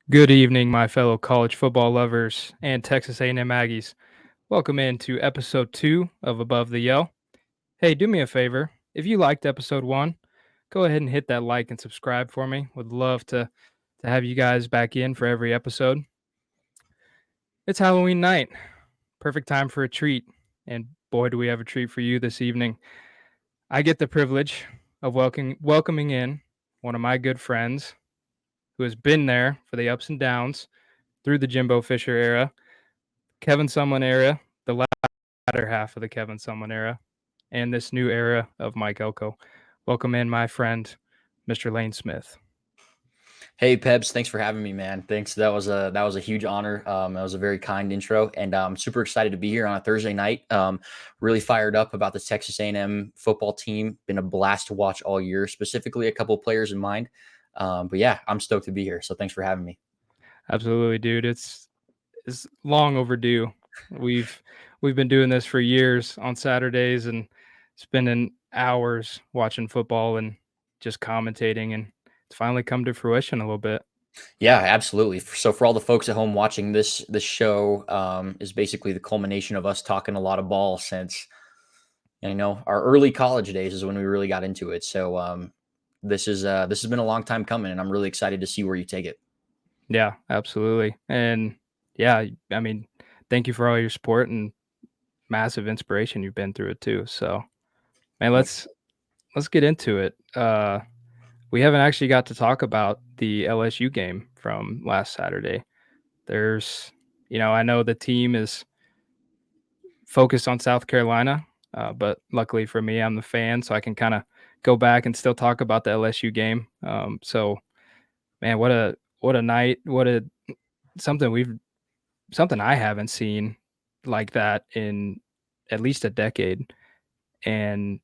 Good evening, my fellow college football lovers and Texas A&M Aggies. Welcome into episode 2 of Above the Yell. Hey, do me a favor. If you liked episode 1, go ahead and hit that like and subscribe for me. Would love to have you guys back in for every episode. It's Halloween night. Perfect time for a treat. And boy, do we have a treat for you this evening. I get the privilege of welcoming in one of my good friends who has been there for the ups and downs through the Jimbo Fisher era, Kevin Sumlin era, the latter half of the Kevin Sumlin era, and this new era of Mike Elko. Welcome in, my friend, Mr. Lane Smith. Hey Pebs, thanks for having me, man. Thanks. That was a huge honor. That was a very kind intro, and I'm super excited to be here on a Thursday night. Really fired up about the Texas A&M football team. Been a blast to watch all year. Specifically, a couple of players in mind. But yeah, I'm stoked to be here. So thanks for having me. Absolutely, dude. It's long overdue. We've been doing this for years on Saturdays and spending hours watching football and just commentating, and it's finally come to fruition a little bit. Yeah, absolutely. So for all the folks at home watching this show, is basically the culmination of us talking a lot of ball since our early college days is when we really got into it. So this has been a long time coming, and I'm really excited to see where you take it. Yeah, absolutely. And yeah, I mean, thank you for all your support and massive inspiration. You've been through it too. So, man, Yep. let's get into it. We haven't actually got to talk about the LSU game from last Saturday. There's, I know the team is focused on South Carolina, but luckily for me, I'm the fan, so I can kind of go back and still talk about the LSU game. So, man, what a night! What a something we've something I haven't seen like that in at least a decade. And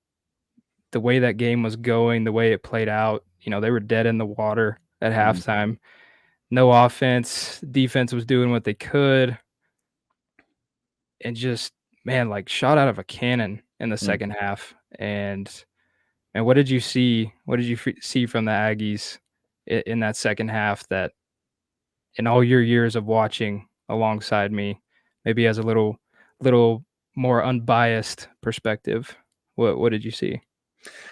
the way that game was going, the way it played out, they were dead in the water at Mhm. halftime. No offense, defense was doing what they could, and just man, like shot out of a cannon in the Mm. second half. And what did you see? What did you see from the Aggies in that second half that in all your years of watching alongside me, maybe as a little more unbiased perspective, what did you see?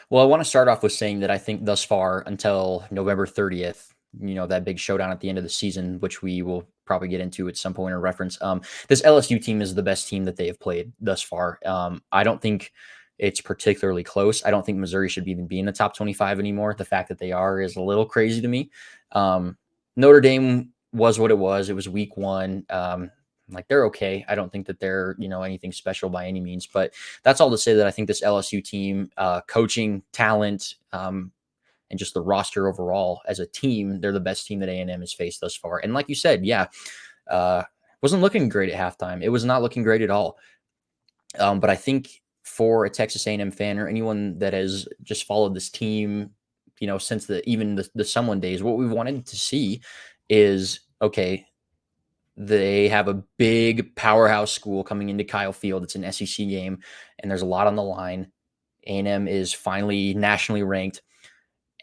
Well, I want to start off with saying that I think thus far until November 30th, that big showdown at the end of the season, which we will probably get into at some point in reference. This LSU team is the best team that they have played thus far. I don't think it's particularly close. I don't think Missouri should even be in the top 25 anymore. The fact that they are is a little crazy to me. Notre Dame was what it was. It was week one. Like they're okay. I don't think that they're, anything special by any means, but that's all to say that I think this LSU team, coaching, talent, and just the roster overall as a team, they're the best team that A&M has faced thus far. And like you said, yeah, uh, wasn't looking great at halftime. It was not looking great at all. But I think for a Texas A&M fan or anyone that has just followed this team, since the Sumlin days, what we wanted to see is okay. They have a big powerhouse school coming into Kyle Field. It's an SEC game, and there's a lot on the line. A&M is finally nationally ranked,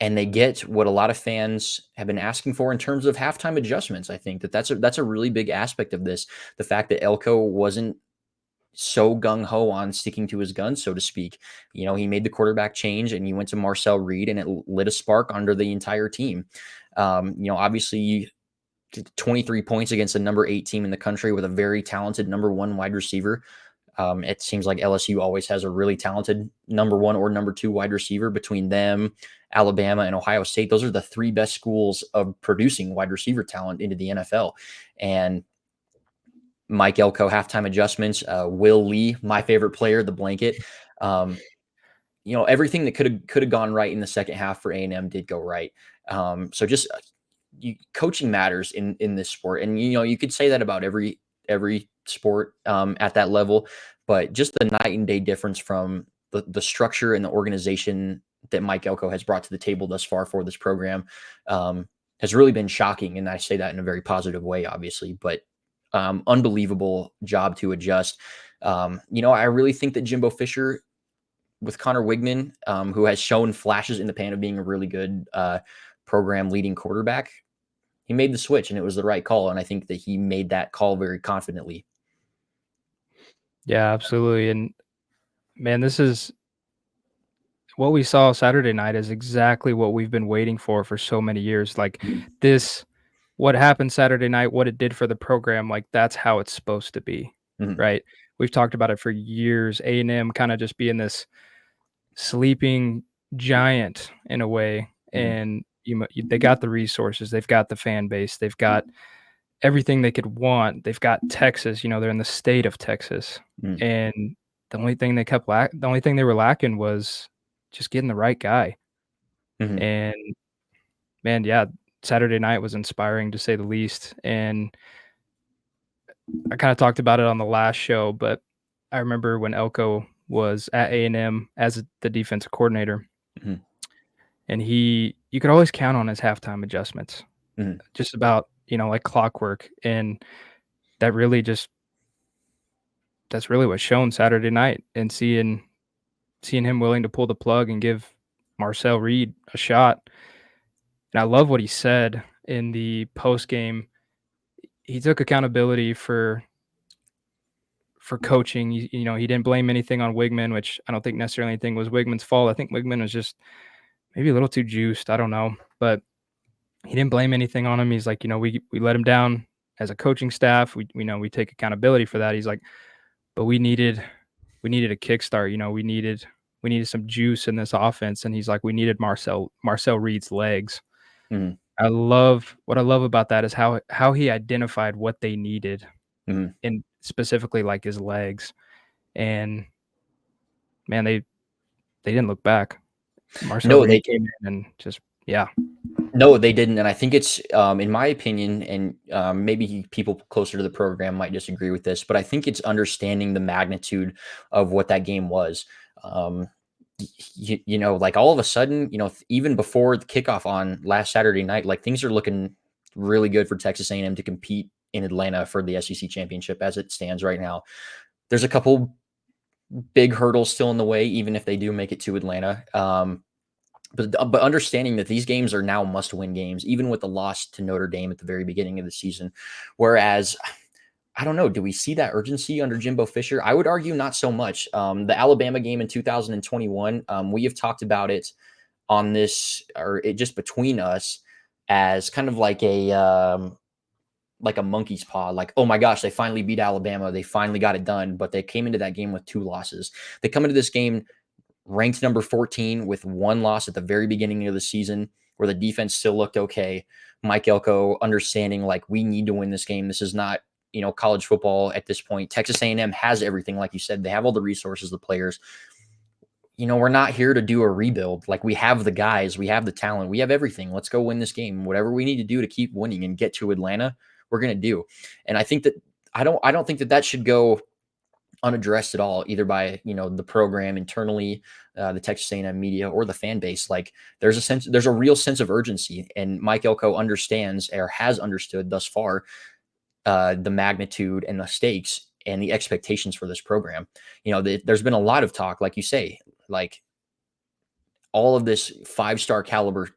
and they get what a lot of fans have been asking for in terms of halftime adjustments. I think that's a really big aspect of this. The fact that Elko wasn't so gung ho on sticking to his guns, so to speak. He made the quarterback change, and he went to Marcel Reed, and it lit a spark under the entire team. Obviously 23 points against the number 8 team in the country with a very talented number 1 wide receiver. It seems like LSU always has a really talented number 1 or number 2 wide receiver between them, Alabama, and Ohio State. Those are the 3 best schools of producing wide receiver talent into the NFL. And Mike Elko halftime adjustments, Will Lee, my favorite player, the blanket. Um, everything that could have gone right in the second half for A&M did go right. So just coaching matters in this sport, and you could say that about every sport at that level, but just the night and day difference from the structure and the organization that Mike Elko has brought to the table thus far for this program has really been shocking, and I say that in a very positive way, obviously, but unbelievable job to adjust. I really think that Jimbo Fisher with Connor Wigman, who has shown flashes in the pan of being a really good program leading quarterback, He made the switch, and it was the right call. And I think that he made that call very confidently. Yeah, absolutely. And man, this is what we saw Saturday night is exactly what we've been waiting for so many years. Like Mhm, this, what happened Saturday night, what it did for the program, like that's how it's supposed to be, mhm, right? We've talked about it for years. A&M kind of just being this sleeping giant in a way, mhm, and they got the resources, they've got the fan base, they've got everything they could want. They've got Texas, they're in the state of Texas, mhm, and the only thing they were lacking was just getting the right guy. mhm. And man, yeah, Saturday night was inspiring to say the least. And I kind of talked about it on the last show, but I remember when Elko was at A&M as the defensive coordinator, Mhm, and you could always count on his halftime adjustments, mhm, just about, like clockwork. And that really just that's really what shown Saturday night, and seeing him willing to pull the plug and give Marcel Reed a shot. And I love what he said in the post game. He took accountability for coaching. He didn't blame anything on Wigman, which I don't think necessarily anything was Wigman's fault. I think Wigman was just maybe a little too juiced. I don't know, but he didn't blame anything on him. He's like, we let him down as a coaching staff. We know we take accountability for that. He's like, but we needed a kickstart. We needed some juice in this offense. And he's like, we needed Marcel Reed's legs. mhm, What I love about that is how he identified what they needed, mhm. and specifically like his legs. And man, they didn't look back. Marcel No, they Reed came in and just yeah. No, they didn't, and I think it's, in my opinion, and maybe people closer to the program might disagree with this, but I think it's understanding the magnitude of what that game was. Um, like all of a sudden, even before the kickoff on last Saturday night, like things are looking really good for Texas A&M to compete in Atlanta for the SEC championship as it stands right now. There's a couple big hurdles still in the way, even if they do make it to Atlanta. But understanding that these games are now must-win games, even with the loss to Notre Dame at the very beginning of the season. Whereas, I don't know, do we see that urgency under Jimbo Fisher? I would argue not so much. The Alabama game in 2021, we have talked about it on this, or it just between us, as kind of like a monkey's paw. Like, oh my gosh, they finally beat Alabama. They finally got it done. But they came into that game with 2 losses. They come into this game ranked number 14 with 1 loss at the very beginning of the season where the defense still looked okay. Mike Elko understanding like we need to win this game. This is not, college football at this point. Texas A&M has everything, like you said. They have all the resources, the players. We're not here to do a rebuild. Like we have the guys, we have the talent, we have everything. Let's go win this game. Whatever we need to do to keep winning and get to Atlanta, we're going to do. And I think that I don't think that that should go unaddressed at all, either by the program internally, the Texas A&M media, or the fan base. Like there's a real sense of urgency, and Mike Elko understands or has understood thus far the magnitude and the stakes and the expectations for this program. There's been a lot of talk, like you say, like all of this 5-star caliber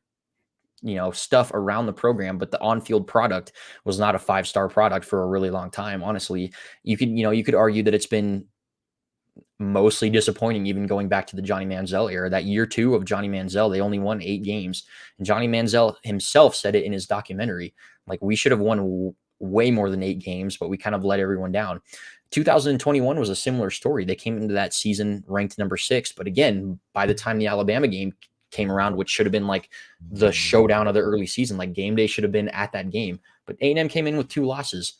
stuff around the program, but the on-field product was not a 5-star product for a really long time. Honestly, you could argue that it's been mostly disappointing, even going back to the Johnny Manziel era. That year 2 of Johnny Manziel, they only won 8 games. And Johnny Manziel himself said it in his documentary. Like, we should have won way more than 8 games, but we kind of let everyone down. 2021 was a similar story. They came into that season ranked number 6. But again, by the time the Alabama game came around, which should have been like the showdown of the early season, like game day should have been at that game. But A&M came in with 2 losses.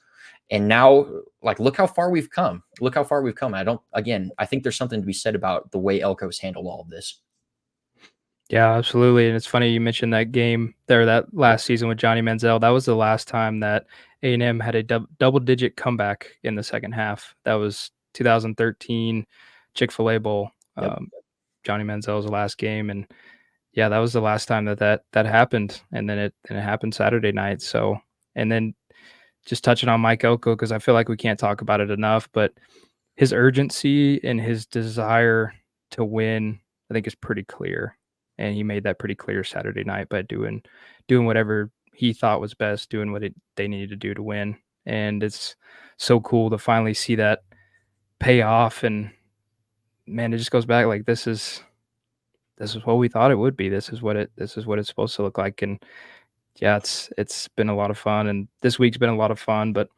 And now, like, look how far we've come. Look how far we've come. I think there's something to be said about the way Elko's handled all of this. Yeah, absolutely. And it's funny you mentioned that game there, that last season with Johnny Manziel. That was the last time that A&M had a double-digit comeback in the second half. That was 2013 Chick-fil-A Bowl. Yep. Johnny Manziel's last game, and yeah, that was the last time that happened. And then it happened Saturday night. So, and then just touching on Mike Elko, because I feel like we can't talk about it enough, but his urgency and his desire to win, I think, is pretty clear. And he made that pretty clear Saturday night by doing whatever he thought was best, doing what they needed to do to win. And it's so cool to finally see that pay off. And man, it just goes back like this is what we thought it would be. This is what it's supposed to look like. And yeah, it's been a lot of fun. And this week's been a lot of fun, but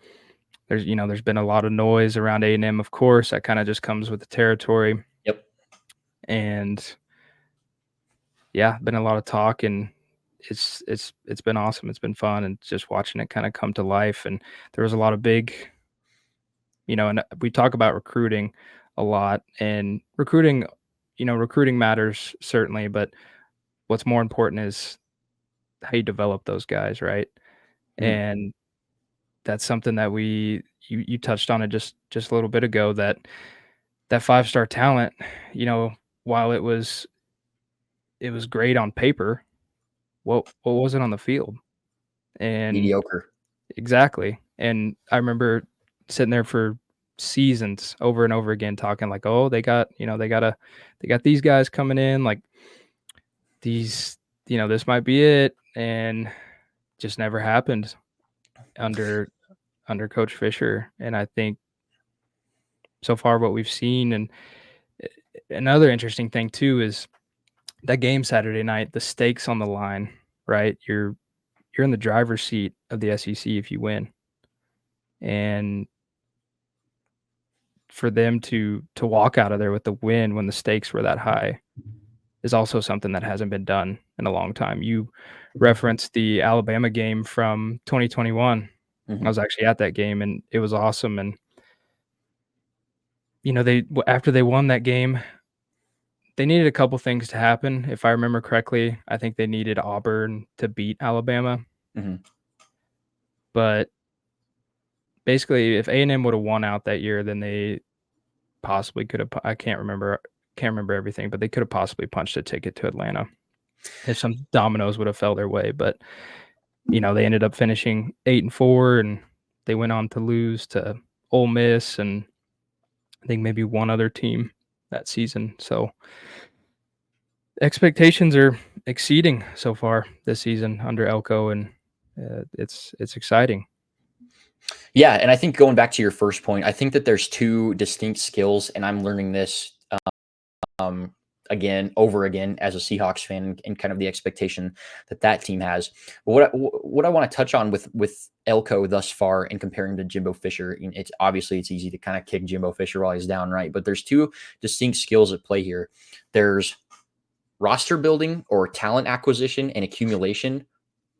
there's been a lot of noise around A&M, of course. That kind of just comes with the territory. Yep. And yeah, been a lot of talk, and it's been awesome. It's been fun, and just watching it kind of come to life. And there was a lot of big, and we talk about recruiting a lot, and recruiting matters certainly, but what's more important is how you develop those guys, right? Mhm. And that's something that you touched on it just a little bit ago, that five-star talent, while it was great on paper, what was it on the field? And Mediocre. exactly. And I remember sitting there for seasons over and over again talking like, "Oh, they got these guys coming in, like these, this might be it." And just never happened under Coach Fisher. And I think so far what we've seen, and another interesting thing too is that game Saturday night, the stakes on the line, right? You're in the driver's seat of the SEC if you win. And for them to walk out of there with the win when the stakes were that high is also something that hasn't been done in a long time. You referenced the Alabama game from 2021. I Mhm. was actually at that game, and it was awesome. And they after they won that game, they needed a couple things to happen. If I remember correctly, I think they needed Auburn to beat Alabama. Mhm. But basically, if A&M would have won out that year, then they possibly could have. I can't remember everything, but they could have possibly punched a ticket to Atlanta if some dominoes would have fell their way. But they ended up finishing 8-4, and they went on to lose to Ole Miss, and I think maybe one other team that season. So expectations are exceeding so far this season under Elko, and it's exciting. Yeah, and I think going back to your first point, I think that there's two distinct skills, and I'm learning this um, again over again as a Seahawks fan, and kind of the expectation that that team has. But what I want to touch on with Elko thus far and comparing to Jimbo Fisher, it's obviously it's easy to kind of kick Jimbo Fisher while he's down, right? But there's two distinct skills at play here. There's roster building or talent acquisition and accumulation,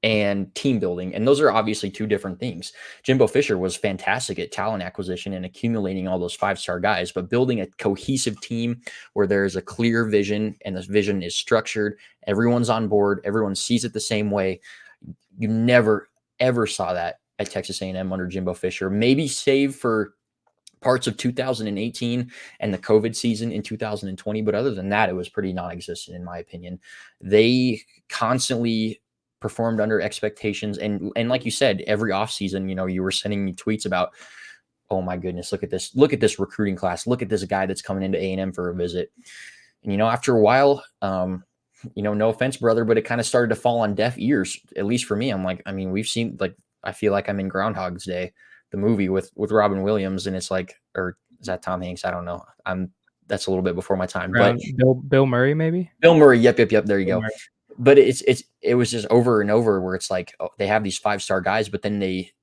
and team building. And those are obviously two different things. Jimbo Fisher was fantastic at talent acquisition and accumulating all those five-star guys, but building a cohesive team where there's a clear vision and this vision is structured, everyone's on board, everyone sees it the same way. You never, ever saw that at Texas A&M under Jimbo Fisher, maybe save for parts of 2018 and the COVID season in 2020. But other than that, it was pretty non-existent in my opinion. They constantly performed under expectations. And like you said, every offseason, you were sending me tweets about, oh my goodness, look at this recruiting class. Look at this guy that's coming into A&M for a visit. And, after a while, no offense, brother, but it kind of started to fall on deaf ears, at least for me. I'm like, I mean, we've seen, like, I feel like I'm in Groundhog's Day, the movie with Robin Williams, and it's like, or is that Tom Hanks? I don't know. That's a little bit before my time, but Around Bill Murray, maybe? Bill Murray. Yep. There you Bill go. Murray. But it was just over and over where it's like, oh, they have these five-star guys, but then they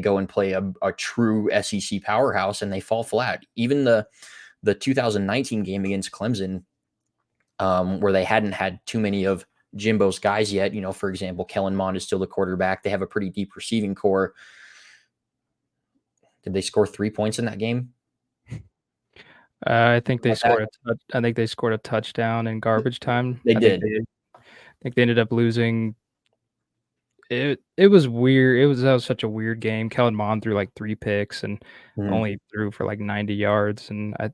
go and play a true SEC powerhouse and they fall flat. Even the 2019 game against Clemson, where they hadn't had too many of Jimbo's guys yet. For example, Kellen Mond is still the quarterback. They have a pretty deep receiving core. Did they score 3 points in that game? I think Something they like that? scored I think they scored a touchdown in garbage time. They I think did. they ended up losing. It was weird. That was such a weird game. Kellen Mond threw like 3 picks and Mhm. only threw for like 90 yards, and I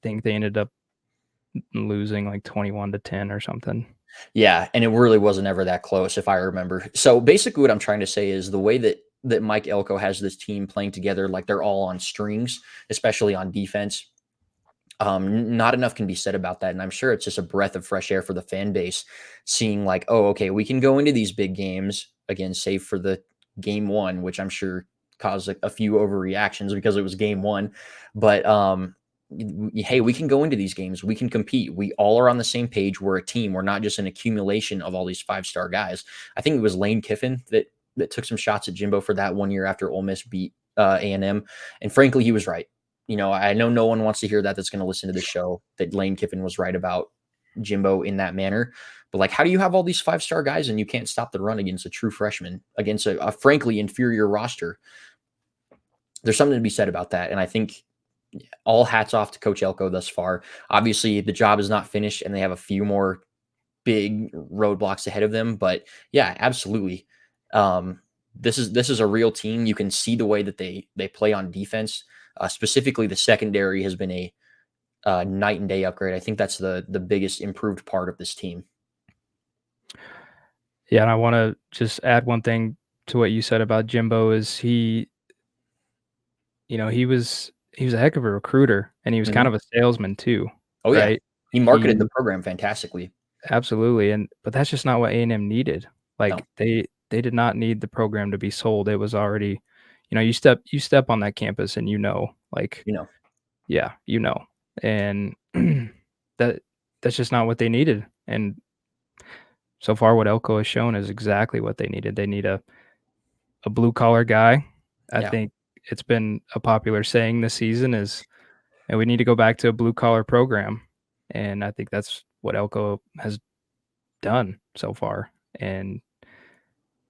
think they ended up losing like 21-10 or something. Yeah, and it really wasn't ever that close, if I remember. So basically, what I'm trying to say is the way that Mike Elko has this team playing together, like they're all on strings, especially on defense. Not enough can be said about that, and I'm sure it's just a breath of fresh air for the fan base, seeing like, oh, okay, we can go into these big games again, save for the game one, which I'm sure caused a few overreactions because it was game one. But hey, we can go into these games. We can compete. We all are on the same page. We're a team. We're not just an accumulation of all these 5-star guys. I think it was Lane Kiffin that took some shots at Jimbo for that 1 year after Ole Miss beat A&M. And frankly, he was right. I know no one wants to hear that that's going to listen to the show, that Lane Kiffin was right about Jimbo in that manner. But like, how do you have all these 5-star guys and you can't stop the run against a true freshman, against a frankly inferior roster? There's something to be said about that. And I think all hats off to Coach Elko thus far. Obviously, the job is not finished and they have a few more big roadblocks ahead of them. But yeah, absolutely. This is a real team. You can see the way that they play on defense. Specifically, the secondary has been a night and day upgrade. I think that's the biggest improved part of this team. Yeah, and I want to just add one thing to what you said about Jimbo is he was a heck of a recruiter, and he was kind of a salesman too, Oh yeah, right? he marketed the program fantastically. Absolutely, but that's just not what A&M needed. Like No. they did not need the program to be sold. It was already, you step on that campus and like yeah, and that's just not what they needed. And so far, what Elko has shown is exactly what they needed. They need a blue collar guy. I Yeah. think it's been a popular saying this season is, and we need to go back to a blue collar program. And I think that's what Elko has done so far. And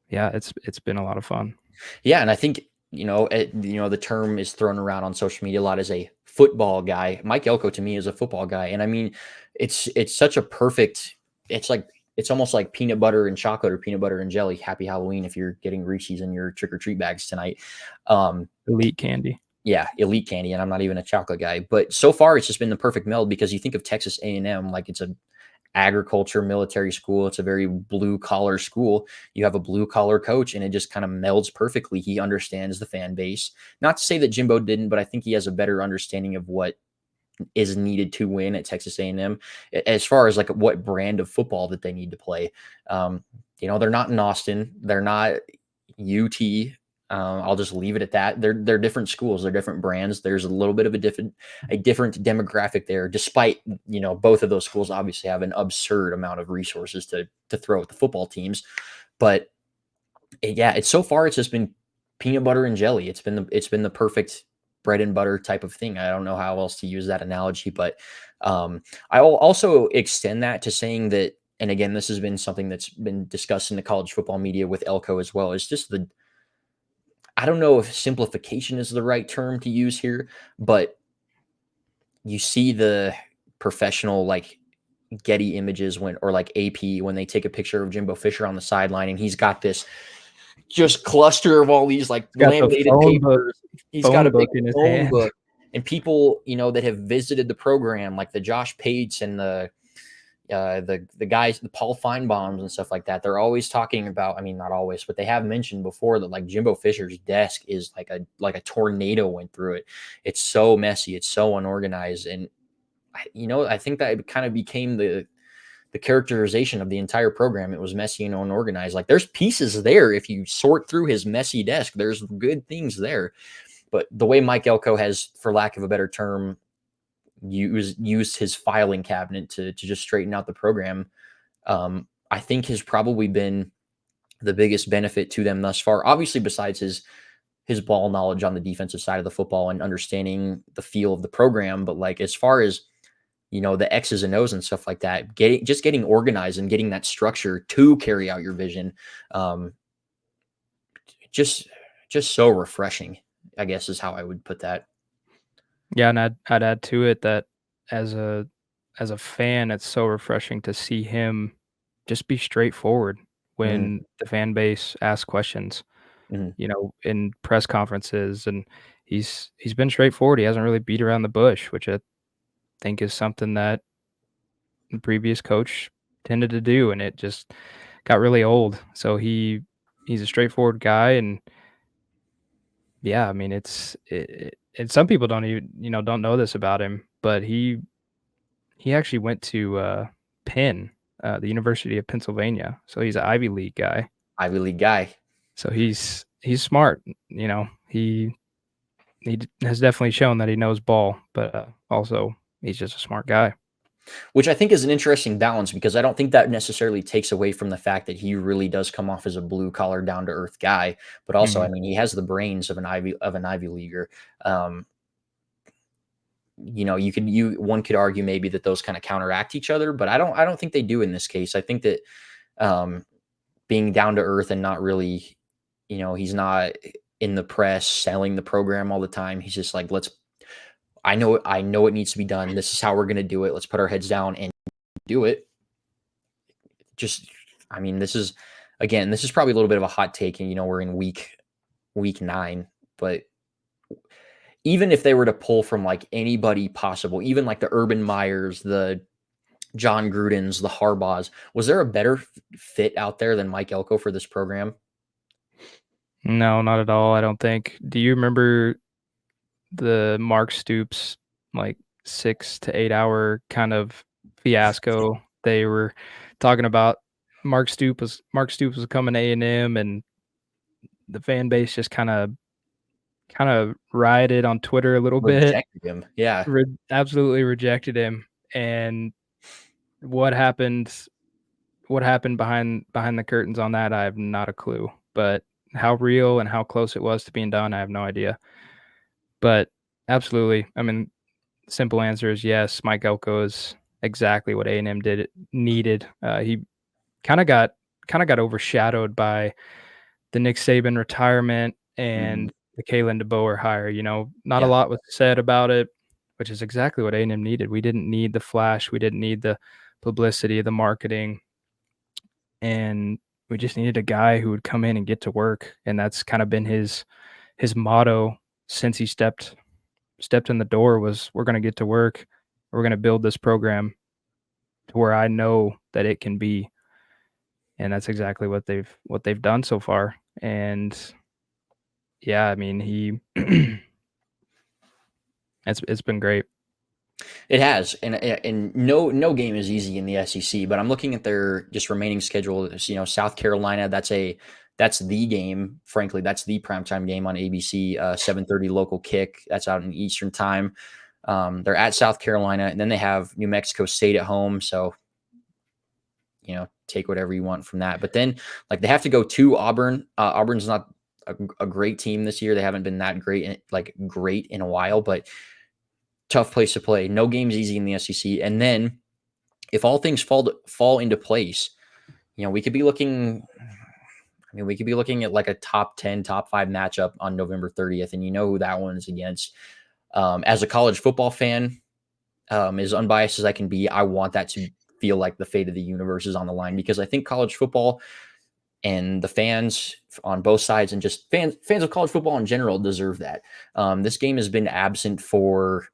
yeah, it's been a lot of fun. Yeah, and I think the term is thrown around on social media a lot as a football guy. Mike Elko to me is a football guy, and I mean, it's such a perfect. It's almost like peanut butter and chocolate or peanut butter and jelly. Happy Halloween if you're getting Reese's in your trick or treat bags tonight. Elite candy. Yeah, elite candy, and I'm not even a chocolate guy, but so far it's just been the perfect meld because you think of Texas A&M like it's a agriculture military school. It's a very blue collar school. You have a blue collar coach and it just kind of melds perfectly. He understands the fan base. Not to say that Jimbo didn't, but I think he has a better understanding of what is needed to win at Texas A&M as far as like what brand of football that they need to play. They're not in Austin. They're not UT. I'll just leave it at that. They're different schools. They're different brands. There's a little bit of a different demographic there, despite, both of those schools obviously have an absurd amount of resources to throw at the football teams. But yeah, it's just been peanut butter and jelly. It's been the perfect bread and butter type of thing. I don't know how else to use that analogy, but I will also extend that to saying that, and again, this has been something that's been discussed in the college football media with Elko as well. It's just I don't know if simplification is the right term to use here, but you see the professional like Getty images or like AP when they take a picture of Jimbo Fisher on the sideline and he's got this just cluster of all these like laminated papers. He's got a big in his phone hand. book. And people, that have visited the program, like the Josh Pates and the guys, the Paul Feinbaums and stuff like that, they're always talking about, I mean, not always, but they have mentioned before that like Jimbo Fisher's desk is like a tornado went through it. It's so messy. It's so unorganized. And, I think that it kind of became the characterization of the entire program. It was messy and unorganized. Like there's pieces there. If you sort through his messy desk, there's good things there. But the way Mike Elko has, for lack of a better term, used his filing cabinet to just straighten out the program, I think has probably been the biggest benefit to them thus far. Obviously, besides his ball knowledge on the defensive side of the football and understanding the feel of the program, but like as far as the X's and O's and stuff like that, getting organized and getting that structure to carry out your vision, just so refreshing, I guess is how I would put that. Yeah, and I'd add to it that as a fan, it's so refreshing to see him just be straightforward when the fan base asks questions, in press conferences, and he's been straightforward. He hasn't really beat around the bush, which I think is something that the previous coach tended to do, and it just got really old. So he's a straightforward guy, and yeah, I mean, and some people don't even don't know this about him, but he actually went to Penn, the University of Pennsylvania, so he's an Ivy League guy. Ivy League guy. So he's smart. You know, he has definitely shown that he knows ball, but also he's just a smart guy. Which I think is an interesting balance because I don't think that necessarily takes away from the fact that he really does come off as a blue collar, down to earth guy. But also, I Mhm. mean, he has the brains of an Ivy leaguer. Um, one could argue maybe that those kind of counteract each other, but I don't think they do in this case. I think that um, being down to earth and not really, he's not in the press selling the program all the time. He's just like, I know it needs to be done. This is how we're going to do it. Let's put our heads down and do it. Just, I mean, this is probably a little bit of a hot take, and we're in week 9, but even if they were to pull from like anybody possible, even like the Urban Meyers, the John Grudens, the Harbaughs, was there a better fit out there than Mike Elko for this program? No, not at all. I don't think. Do you remember the Mark Stoops like 6 to 8 hour kind of fiasco? They were talking about Mark Stoops was coming to A&M, and the fan base just kind of rioted on Twitter a little bit. Rejected him. Yeah. Absolutely rejected him. And what happened behind the curtains on that, I have not a clue. But how real and how close it was to being done, I have no idea. But absolutely, I mean, simple answer is yes. Mike Elko is exactly what A&M needed. He kind of got overshadowed by the Nick Saban retirement Mhm. and the Kalen DeBoer hire. You know, not a Yeah. lot was said about it, which is exactly what A&M needed. We didn't need the flash. We didn't need the publicity, the marketing, and we just needed a guy who would come in and get to work. And that's kind of been his motto since he stepped in the door was, "We're going to get to work. We're going to build this program to where I know that it can be." And that's exactly what they've done so far. And yeah, I mean, he it's been great. It has, and no game is easy in the SEC. But I'm looking at their just remaining schedule. South Carolina. That's the game. Frankly, that's the primetime game on ABC. 7:30 local kick. That's out in Eastern time. They're at South Carolina, and then they have New Mexico State at home. So take whatever you want from that. But then, like, they have to go to Auburn. Auburn's not a great team this year. They haven't been that great in a while, but tough place to play. No game's easy in the SEC. And then if all things fall into place, we could be looking. I mean, we could be looking at like a top 10, top 5 matchup on November 30th, and you know who that one is against. As a college football fan, as unbiased as I can be, I want that to feel like the fate of the universe is on the line because I think college football and the fans on both sides and just fans of college football in general deserve that. This game has been absent for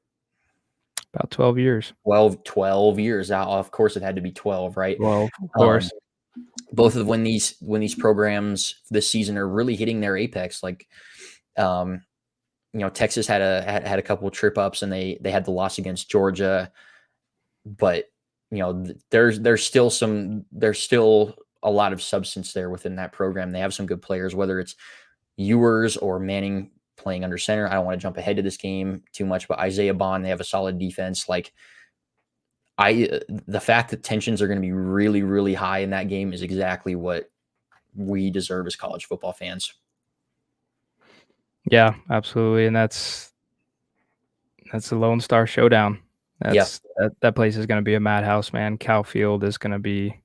About 12 years. 12 years. Now, of course, it had to be 12, right? 12, of Um, course. both of when these programs this season are really hitting their apex. Like, um, Texas had a couple of trip ups and they had the loss against Georgia, but there's still a lot of substance there within that program. They have some good players, whether it's Ewers or Manning playing under center. I don't want to jump ahead to this game too much, but Isaiah Bond, they have a solid defense. Like, the fact that tensions are going to be really, really high in that game is exactly what we deserve as college football fans. Yeah, absolutely. And that's the Lone Star Showdown. Yeah. That place is gonna be a madhouse, man. Cal Field is gonna be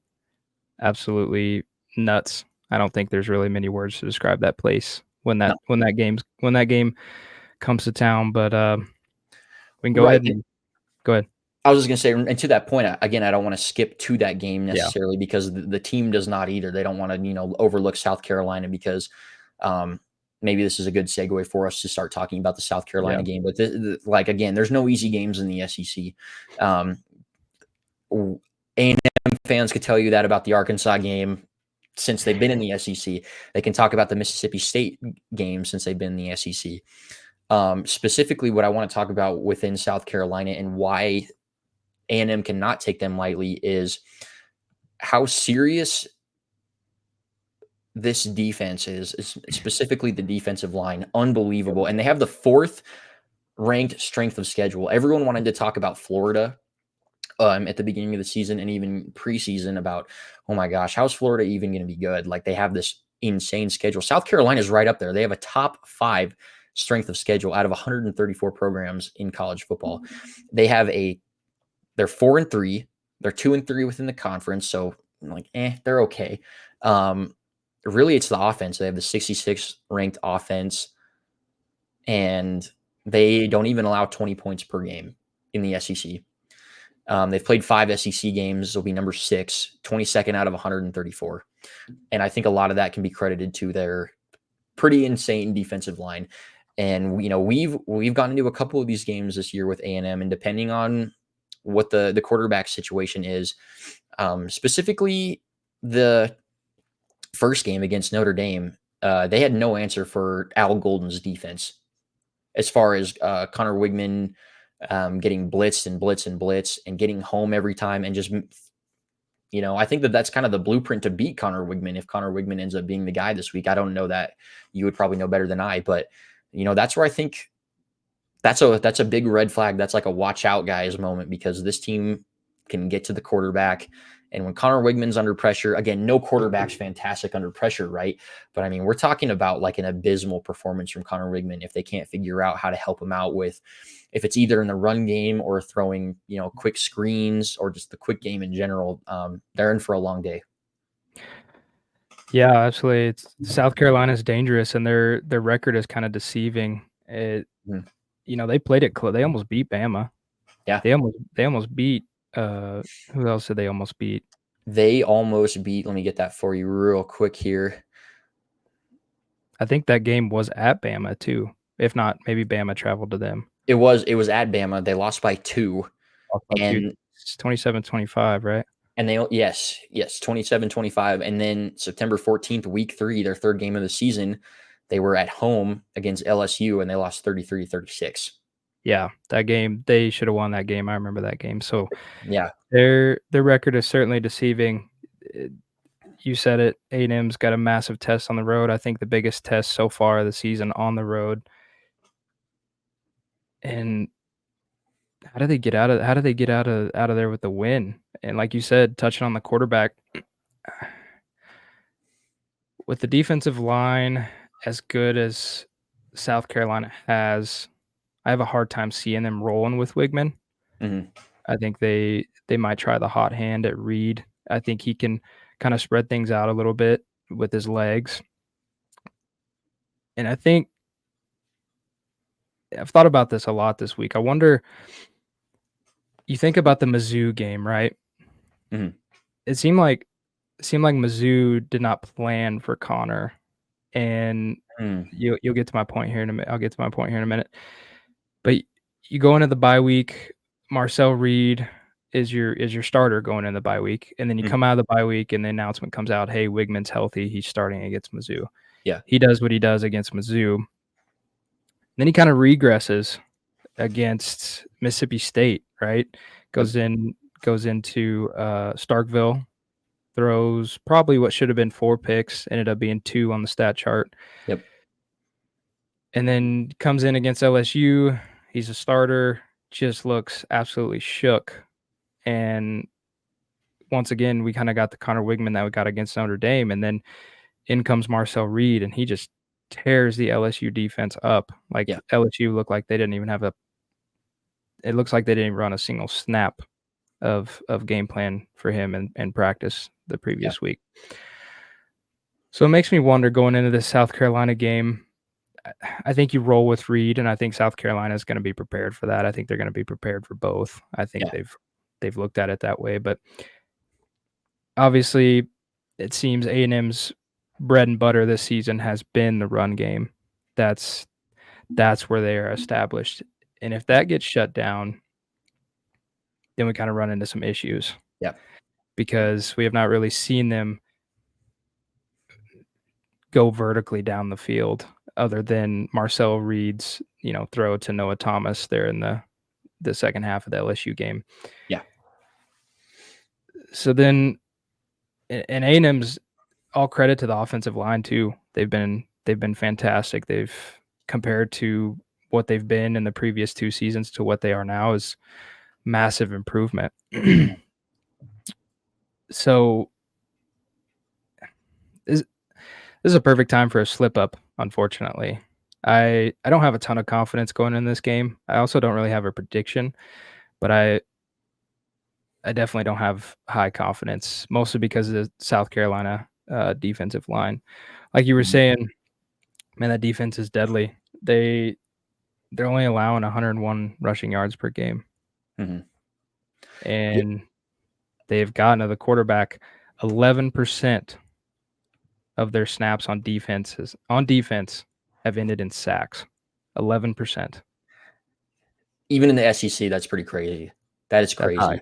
absolutely nuts. I don't think there's really many words to describe that place No. when that game comes to town, but, we can go Right. ahead and go ahead. I was just going to say, and to that point, again, I don't want to skip to that game Yeah. necessarily because the team does not either. They don't want to, overlook South Carolina because um, maybe this is a good segue for us to start talking about the South Yeah. Carolina game. But again, there's no easy games in the SEC. A&M fans could tell you that about the Arkansas game since they've been in the SEC. They can talk about the Mississippi State game since they've been in the SEC. Specifically, what I want to talk about within South Carolina and why A&M cannot take them lightly is how serious this defense is specifically the defensive line, unbelievable. And they have the fourth ranked strength of schedule. Everyone wanted to talk about Florida at the beginning of the season and even preseason about, oh my gosh, how's Florida even going to be good? Like they have this insane schedule. South Carolina is right up there. They have a top 5 strength of schedule out of 134 programs in college football. They're 4-3. They're 2-3 within the conference. So like, they're okay. Really, it's the offense. They have the 66th ranked offense, and they don't even allow 20 points per game in the SEC. They've played 5 SEC games. They'll be number 6, 22nd out of 134. And I think a lot of that can be credited to their pretty insane defensive line. And we've gotten into a couple of these games this year with A&M, and depending on what the quarterback situation is, specifically the first game against Notre Dame, they had no answer for Al Golden's defense as far as Connor Wigman getting blitzed and blitz and blitz and getting home every time. And just, I think that's kind of the blueprint to beat Connor Wigman. If Connor Wigman ends up being the guy this week, I don't know that. You would probably know better than I, but that's where I think that's a big red flag. That's like a watch out guys moment, because this team can get to the quarterback. And when Connor Wigman's under pressure, again, no quarterback's fantastic under pressure, right? But I mean, we're talking about like an abysmal performance from Connor Wigman if they can't figure out how to help him out with, if it's either in the run game or throwing, quick screens or just the quick game in general. They're in for a long day. Yeah, absolutely. South Carolina's dangerous, and their record is kind of deceiving. They played it close. They almost beat Bama. Yeah, they almost beat. Who else did they almost beat? They almost beat. Let me get that for you real quick here. I think that game was at Bama too. If not, maybe Bama traveled to them. It was at Bama. They lost by 2. And it's 27-25, right? And yes, 27-25. And then September 14th, week 3, their third game of the season, they were at home against LSU and they lost 33-36. Yeah, that game, they should have won that game. I remember that game. So yeah, their record is certainly deceiving. You said it. A&M's got a massive test on the road. I think the biggest test so far of the season on the road. And how do they get out of there with the win? And like you said, touching on the quarterback, with the defensive line as good as South Carolina has, I have a hard time seeing them rolling with Wigman. Mm-hmm. I think they might try the hot hand at Reed. I think he can kind of spread things out a little bit with his legs. And I think I've thought about this a lot this week. I wonder, you think about the Mizzou game, right? Mm-hmm. It seemed like Mizzou did not plan for Connor, and you'll get to my point here in a minute. I'll get to my point here in a minute. But you go into the bye week, Marcel Reed is your starter going in the bye week, and then you come out of the bye week and the announcement comes out, hey, Wigman's healthy, he's starting against Mizzou. Yeah. He does what he does against Mizzou. Then he kind of regresses against Mississippi State, right? Goes into Starkville, throws probably what should have been 4 picks, ended up being 2 on the stat chart. Yep. And then comes in against LSU. He's a starter, just looks absolutely shook. And once again, we kind of got the Connor Wigman that we got against Notre Dame. And then in comes Marcel Reed, and he just tears the LSU defense up. LSU looked like they didn't even have it looks like they didn't run a single snap of game plan for him in practice the previous week. So it makes me wonder, going into this South Carolina game, I think you roll with Reed, and I think South Carolina is going to be prepared for that. I think they're going to be prepared for both. I think they've looked at it that way. But obviously, it seems A&M's bread and butter this season has been the run game. That's where they are established. And if that gets shut down, then we kind of run into some issues. Yeah. Because we have not really seen them go vertically down the field, other than Marcel Reed's, throw to Noah Thomas there in the second half of the LSU game. Yeah. So then, and A&M's all credit to the offensive line too. They've been fantastic. They've compared to what they've been in the previous 2 seasons to what they are now is massive improvement. So this is a perfect time for a slip up, unfortunately. I don't have a ton of confidence going in this game. I also don't really have a prediction, but I definitely don't have high confidence, mostly because of the South Carolina defensive line. Like you were Mhm. saying, man, that defense is deadly. They're only allowing 101 rushing yards per game, Mhm. Yeah, and they've gotten to the quarterback 11% of their snaps on defense have ended in sacks. 11%. even in the SEC, that's pretty crazy. That is That's high. crazy.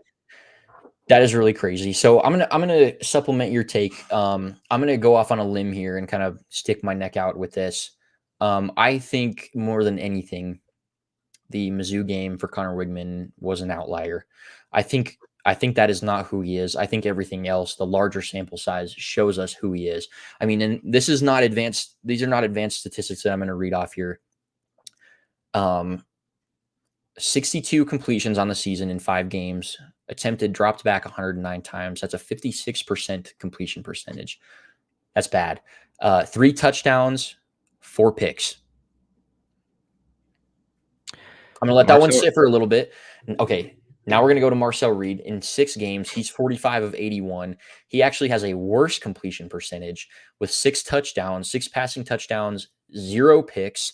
That is really crazy. So I'm gonna supplement your take. I'm gonna go off on a limb here and kind of stick my neck out with this. I think more than anything, the Mizzou game for Connor Wigman was an outlier. I think I think that is not who he is. I think everything else, the larger sample size, shows us who he is. I mean, and this is not advanced. These are not advanced statistics that I'm going to read off here. Um, 62 completions on the season in 5 games. Attempted dropped back 109 times. That's a 56% completion percentage. That's bad. 3 touchdowns, 4 picks. I'm gonna let that one Marcel sit for a little bit. Okay, now we're gonna go to Marcel Reed. In 6 games, he's 45 of 81. He actually has a worse completion percentage with 6 touchdowns, 6 passing touchdowns, 0 picks.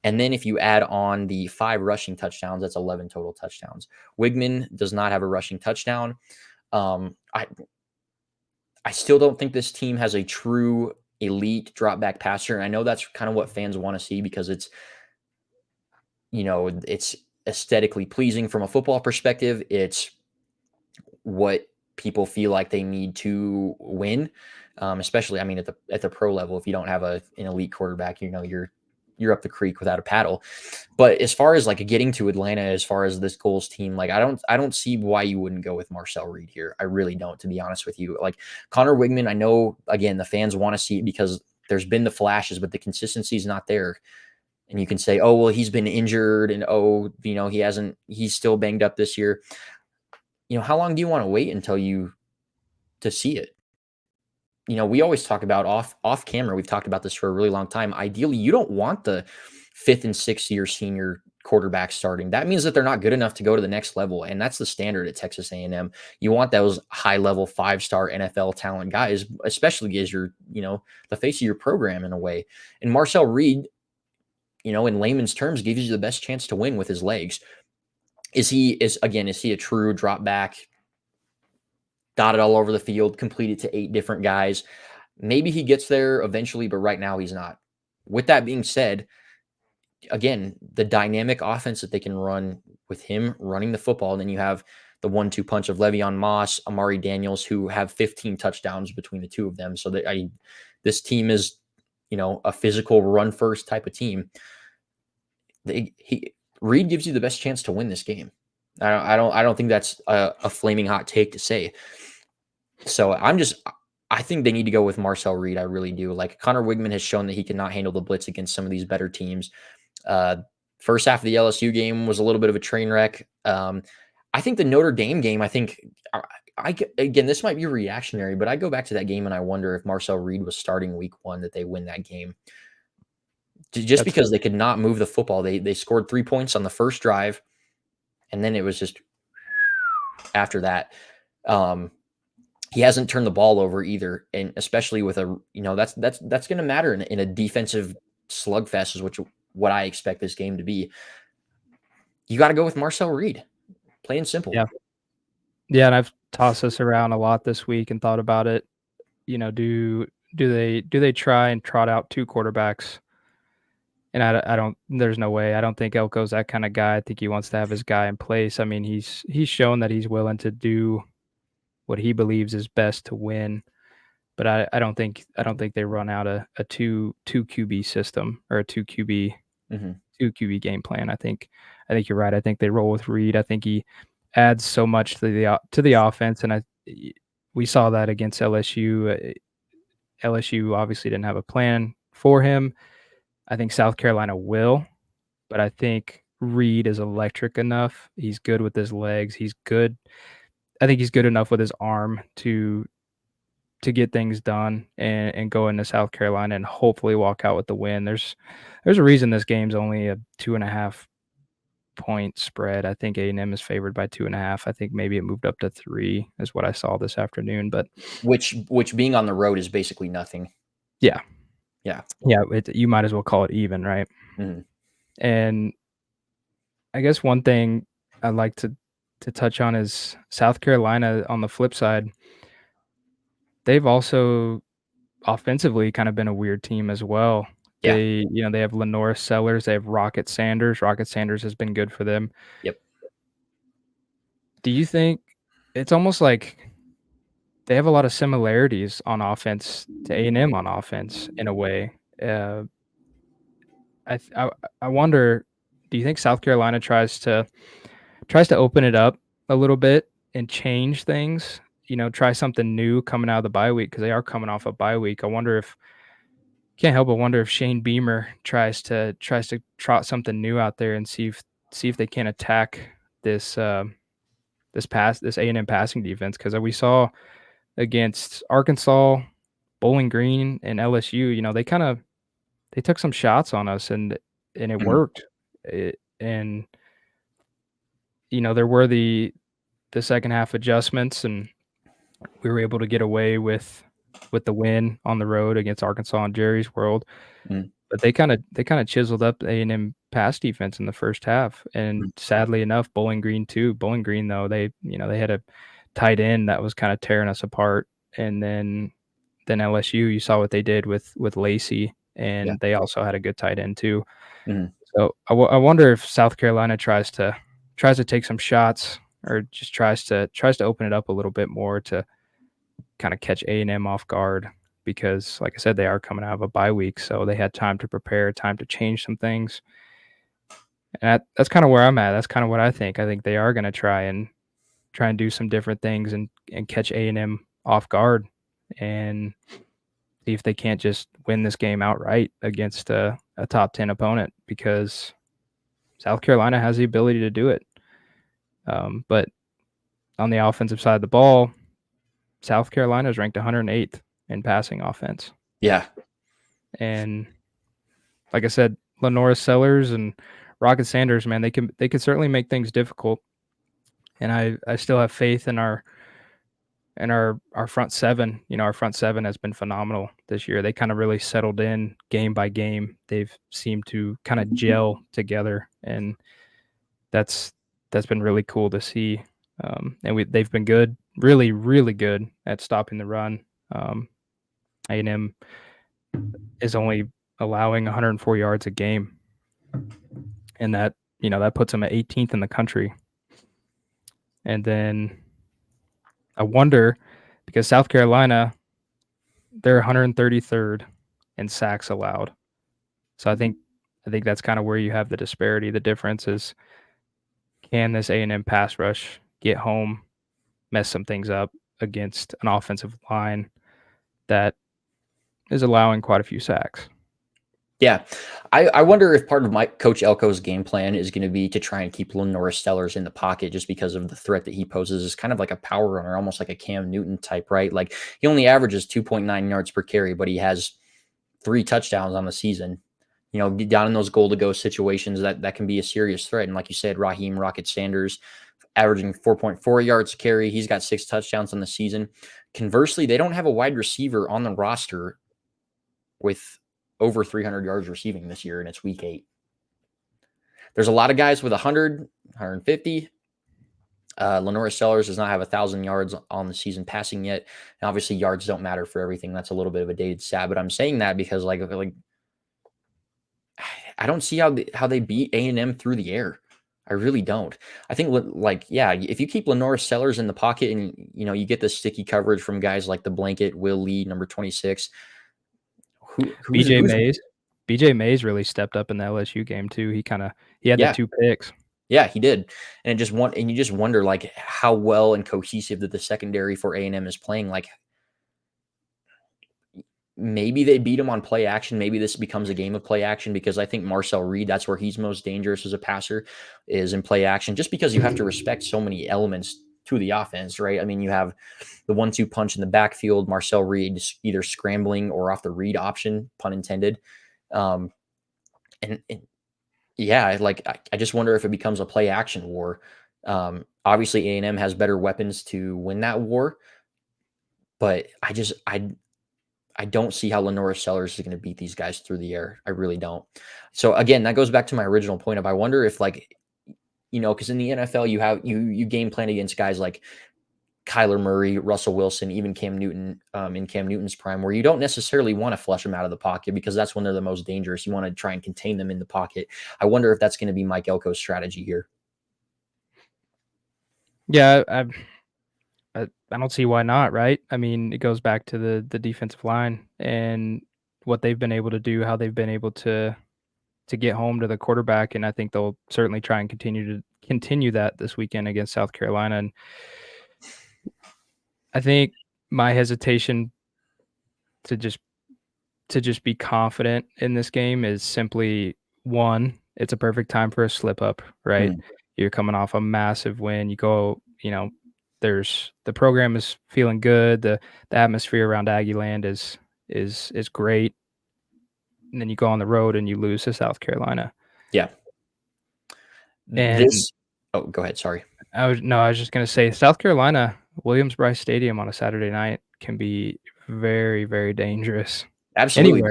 And then if you add on the 5 rushing touchdowns, that's 11 total touchdowns. Wigman does not have a rushing touchdown. I still don't think this team has a true elite drop back passer. And I know that's kind of what fans want to see because it's aesthetically pleasing from a football perspective. It's what people feel like they need to win, especially, I mean, at the pro level. If you don't have an elite quarterback, you're up the creek without a paddle. But as far as like getting to Atlanta, as far as this goals team, like I don't see why you wouldn't go with Marcel Reed here. I really don't, to be honest with you. Like Connor Wigman, I know again the fans want to see it because there's been the flashes, but the consistency is not there. And you can say, oh, well, he's been injured and, oh, he's still banged up this year. How long do you want to wait to see it? We always talk about off camera. We've talked about this for a really long time. Ideally, you don't want the 5th and 6th year senior quarterback starting. That means that they're not good enough to go to the next level. And that's the standard at Texas A&M. You want those high level 5-star NFL talent guys, especially as the face of your program in a way. And Marcel Reed, in layman's terms, gives you the best chance to win with his legs. Is he a true drop back, dotted all over the field, completed to 8 different guys? Maybe he gets there eventually, but right now he's not. With that being said, again, the dynamic offense that they can run with him running the football, and then you have the 1-2 punch of Le'Veon Moss, Amari Daniels, who have 15 touchdowns between the two of them. So this team is, a physical run first type of team. Reed gives you the best chance to win this game. I don't think that's a flaming hot take to say. So I think they need to go with Marcel Reed. I really do. Like Connor Wigman has shown that he cannot handle the blitz against some of these better teams. First half of the LSU game was a little bit of a train wreck. I think the Notre Dame game, again, this might be reactionary, but I go back to that game and I wonder if Marcel Reed was starting week 1 that they win that game. Just because they could not move the football. They scored 3 points on the first drive, and then it was just after that. He hasn't turned the ball over either, and especially with that's going to matter in a defensive slugfest, is what I expect this game to be. You got to go with Marcel Reed, plain and simple. Yeah. Yeah, and I've tossed this around a lot this week and thought about it. Do they try and trot out 2 quarterbacks? And I don't. There's no way. I don't think Elko's that kind of guy. I think he wants to have his guy in place. I mean, he's shown that he's willing to do what he believes is best to win. But I don't think they run out a 2 QB system or a 2 QB Mm-hmm. 2 QB game plan. I think you're right. I think they roll with Reed. I think he adds so much to the offense, and we saw that against LSU. LSU obviously didn't have a plan for him. I think South Carolina will, but I think Reed is electric enough. He's good with his legs. He's good. I think he's good enough with his arm to get things done and go into South Carolina and hopefully walk out with the win. There's a reason this game's only a 2.5 point spread. I think A&M is favored by 2.5. I think maybe it moved up to 3 is what I saw this afternoon. But which being on the road is basically nothing. yeah, Yeah. You might as well call it even, right? Mm-hmm. And I guess one thing I'd like to touch on is South Carolina on the flip side. They've also offensively kind of been a weird team as well. Yeah. They have Lenora Sellers, they have Rocket Sanders. Rocket Sanders has been good for them. Yep. Do you think it's almost like they have a lot of similarities on offense to A&M on offense in a way? I wonder, do you think South Carolina tries to open it up a little bit and change things? Try something new coming out of the bye week because they are coming off a bye week. I wonder if can't help but wonder if Shane Beamer tries to trot something new out there and see if they can attack this this A&M passing defense because we saw against Arkansas, Bowling Green, and LSU. They took some shots on us and it worked. And there were the second half adjustments and we were able to get away with the win on the road against Arkansas and Jerry's World. But they kind of chiseled up A&M pass defense in the first half, and sadly enough, Bowling Green too. Bowling Green though they had a tight end that was kind of tearing us apart, and then LSU, you saw what they did with Lacey, and they also had a good tight end too. So I wonder if South Carolina tries to take some shots or just tries to open it up a little bit more to kind of catch A&M off guard because, like I said, they are coming out of a bye week, so they had time to prepare, time to change some things. And that's kind of where I'm at. That's kind of what I think. I think they are going to try and do some different things and catch A&M off guard and see if they can't just win this game outright against a top 10 opponent because South Carolina has the ability to do it. But on the offensive side of the ball, South Carolina is ranked 108th in passing offense. Yeah. And like I said, Lenora Sellers and Rocket Sanders, man, they can certainly make things difficult. And I still have faith in our front seven. Our front seven has been phenomenal this year. They kind of really settled in game by game. They've seemed to kind of gel together, and that's been really cool to see. And they've been good, really, really good at stopping the run. A&M is only allowing 104 yards a game, and that puts them at 18th in the country. And then I wonder, because South Carolina, they're 133rd in sacks allowed. So I think that's kind of where you have the disparity. The difference is, can this A&M pass rush get home, mess some things up against an offensive line that is allowing quite a few sacks? Yeah. I wonder if part of my Coach Elko's game plan is going to be to try and keep Lenora Sellers in the pocket just because of the threat that he poses as kind of like a power runner, almost like a Cam Newton type, right? Like he only averages 2.9 yards per carry, but he has 3 touchdowns on the season. Down in those goal-to-go situations, that can be a serious threat. And like you said, Raheem Rocket Sanders averaging 4.4 yards a carry. He's got 6 touchdowns on the season. Conversely, they don't have a wide receiver on the roster with over 300 yards receiving this year, and it's week 8. There's a lot of guys with 100, 150. Lenora Sellers does not have 1,000 yards on the season passing yet. And obviously, yards don't matter for everything. That's a little bit of a dated stat, but I'm saying that because like I don't see how they beat A&M through the air. I really don't. I think if you keep Lenora Sellers in the pocket and you get the sticky coverage from guys like the blanket Will Lee, number 26. BJ Mays really stepped up in the LSU game too. He had the 2 picks. Yeah, he did. And you just wonder like how well and cohesive that the secondary for A&M is playing. Like maybe they beat him on play action. Maybe this becomes a game of play action because I think Marcel Reed, that's where he's most dangerous as a passer, is in play action, just because you have to respect so many elements to the offense, right? I mean, you have the 1-2 punch in the backfield, Marcel Reed either scrambling or off the read option, pun intended. And yeah, like I just wonder if it becomes a play action war. Obviously, A&M has better weapons to win that war, but I don't see how Lenora Sellers is going to beat these guys through the air. I really don't. So again, that goes back to my original point of I wonder if, like, because in the NFL you game plan against guys like Kyler Murray, Russell Wilson, even Cam Newton, in Cam Newton's prime, where you don't necessarily want to flush them out of the pocket because that's when they're the most dangerous. You want to try and contain them in the pocket. I wonder if that's going to be Mike Elko's strategy here. Yeah, I don't see why not, right? I mean, it goes back to the defensive line and what they've been able to do, how they've been able to get home to the quarterback, and I think they'll certainly try and continue that this weekend against South Carolina. And I think my hesitation to just be confident in this game is simply, one, it's a perfect time for a slip up, right? You're coming off a massive win. You go, there's the program is feeling good. The atmosphere around Aggieland is great. And then you go on the road and you lose to South Carolina. Yeah. And go ahead. Sorry. I was just gonna say South Carolina, Williams-Brice Stadium on a Saturday night can be very, very dangerous. Absolutely.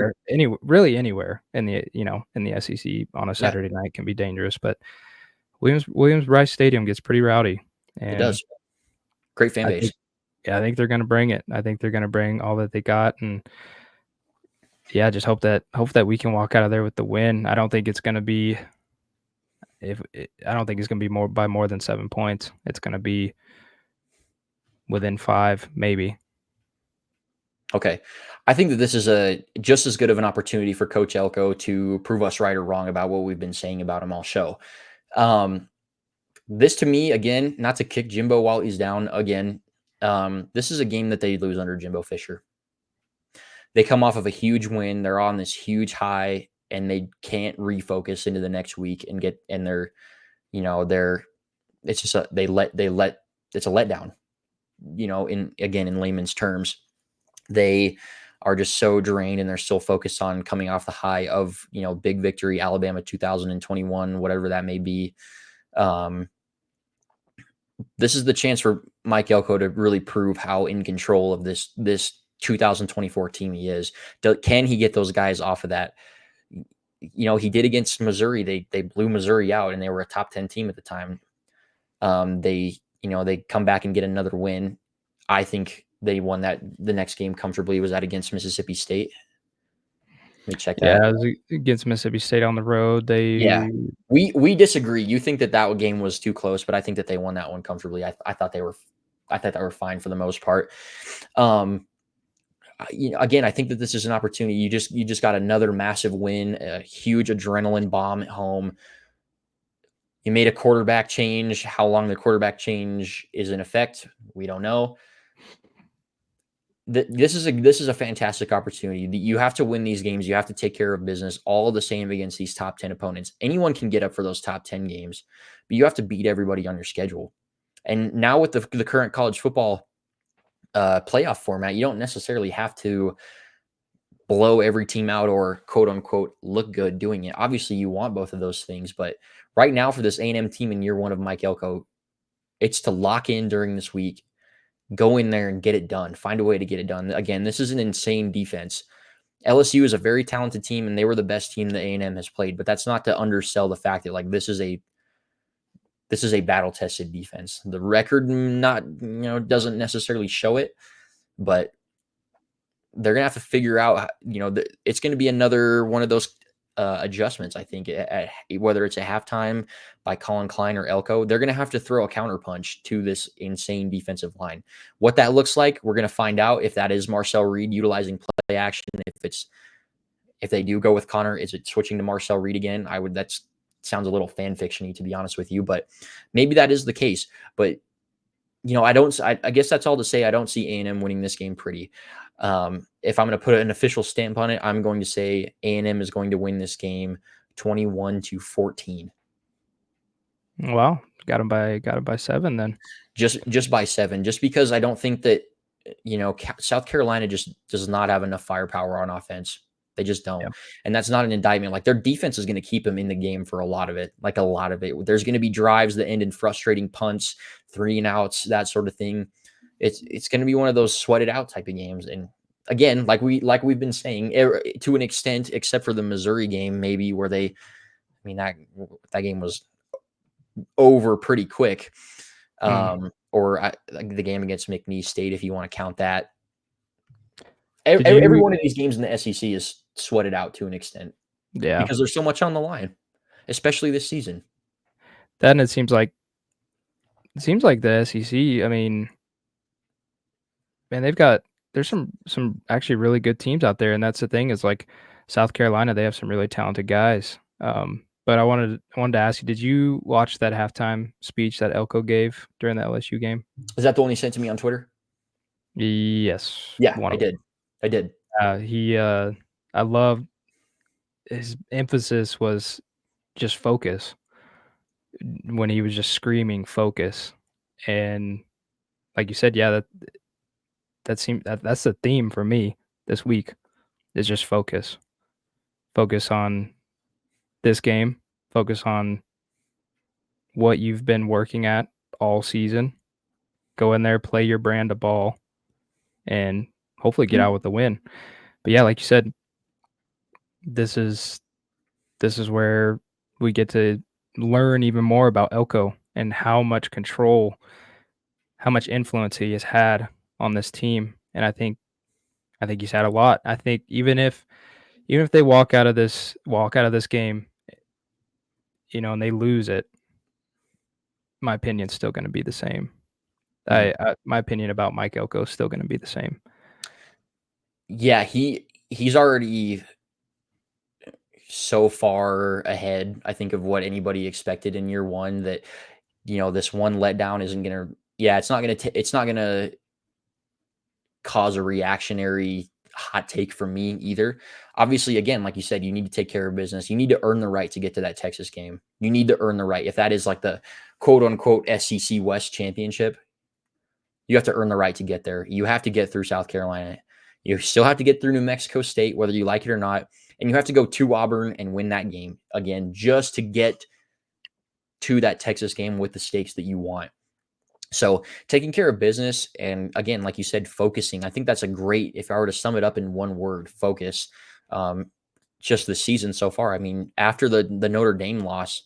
Really anywhere in the SEC on a Saturday night can be dangerous, but Williams-Brice Stadium gets pretty rowdy. And it does. Great fan base. I think they're gonna bring it. I think they're gonna bring all that they got, and yeah, just hope that we can walk out of there with the win. I don't think it's gonna be more than 7 points. It's gonna be within 5, maybe. Okay. I think that this is just as good of an opportunity for Coach Elko to prove us right or wrong about what we've been saying about him all show. This, to me, again, not to kick Jimbo while he's down again, this is a game that they lose under Jimbo Fisher. They come off of a huge win. They're on this huge high, and they can't refocus into the next week and it's just it's a letdown, in layman's terms. They are just so drained, and they're still focused on coming off the high of, big victory, Alabama 2021, whatever that may be. This is the chance for Mike Elko to really prove how in control of this 2024 team he is. Can he get those guys off of that? He did against Missouri. They blew Missouri out, and they were a top 10 team at the time. They come back and get another win. I think they won the next game comfortably. Was that against Mississippi State? Let me check that. Yeah, it was against Mississippi State on the road. We disagree. You think that game was too close, but I think that they won that one comfortably. I thought they were fine for the most part. Again, I think that this is an opportunity. You just got another massive win, a huge adrenaline bomb at home. You made a quarterback change. How long the quarterback change is in effect, we don't know. This is a fantastic opportunity. You have to win these games. You have to take care of business, all the same against these top 10 opponents. Anyone can get up for those top 10 games, but you have to beat everybody on your schedule. And now with the current college football playoff format, you don't necessarily have to blow every team out or quote unquote look good doing it. Obviously, you want both of those things, but right now for this A&M team in year one of Mike Elko, it's to lock in during this week. Go in there and get it done. Find a way to get it done. Again, this is an insane defense. LSU is a very talented team, and they were the best team that A&M has played. But that's not to undersell the fact that this is a battle-tested defense. The record doesn't necessarily show it, but they're gonna have to figure out. It's going to be another one of those adjustments. I think whether it's a halftime by Colin Klein or Elko, they're going to have to throw a counterpunch to this insane defensive line. What that looks like, we're going to find out. If that is Marcel Reed utilizing play action, if they do go with Connor, is it switching to Marcel Reed again? That sounds a little fan fiction-y, to be honest with you, but maybe that is the case. But I guess that's all to say. I don't see A&M winning this game pretty. If I'm going to put an official stamp on it, I'm going to say A&M is going to win this game 21-14. Wow, got him by 7 then. Just by 7, just because I don't think that South Carolina just does not have enough firepower on offense. They just don't. Yeah. And that's not an indictment. Like, their defense is going to keep them in the game for a lot of it. Like, a lot of it. There's going to be drives that end in frustrating punts, 3 and outs, that sort of thing. It's going to be one of those sweated out type of games. And again, like we've been saying, to an extent, except for the Missouri game, maybe where that game was over pretty quick. Like the game against McNeese State, if you want to count that. Every one of these games in the SEC is sweated out to an extent because there's so much on the line, especially this season. Then it seems like the SEC, I mean, man, there's some actually really good teams out there, and that's the thing is, like, South Carolina, they have some really talented guys. But I wanted to ask you, did you watch that halftime speech that Elko gave during the LSU game? Is that the one you sent to me on Twitter? Yes. Yeah, I did. I love his emphasis was just focus when he was just screaming focus. And like you said, yeah, that's the theme for me this week is just focus. Focus on this game, focus on what you've been working at all season. Go in there, play your brand of ball, and hopefully get out with the win. But yeah, like you said, this is where we get to learn even more about Elko and how much control, how much influence he has had on this team. And I think he's had a lot. I think even if they walk out of this game, and they lose it, my opinion's still going to be the same. My opinion about Mike Elko is still going to be the same. Yeah, he's already so far ahead, I think, of what anybody expected in year one, that this one letdown isn't gonna. Yeah, it's not gonna cause a reactionary hot take from me either. Obviously, again, like you said, you need to take care of business. You need to earn the right to get to that Texas game. You need to earn the right. If that is like the quote unquote SEC West championship, you have to earn the right to get there. You have to get through South Carolina. You still have to get through New Mexico State, whether you like it or not. And you have to go to Auburn and win that game again, just to get to that Texas game with the stakes that you want. So taking care of business, and again, like you said, focusing. I think that's a great, if I were to sum it up in one word, focus. Just the season so far. I mean, after the Notre Dame loss,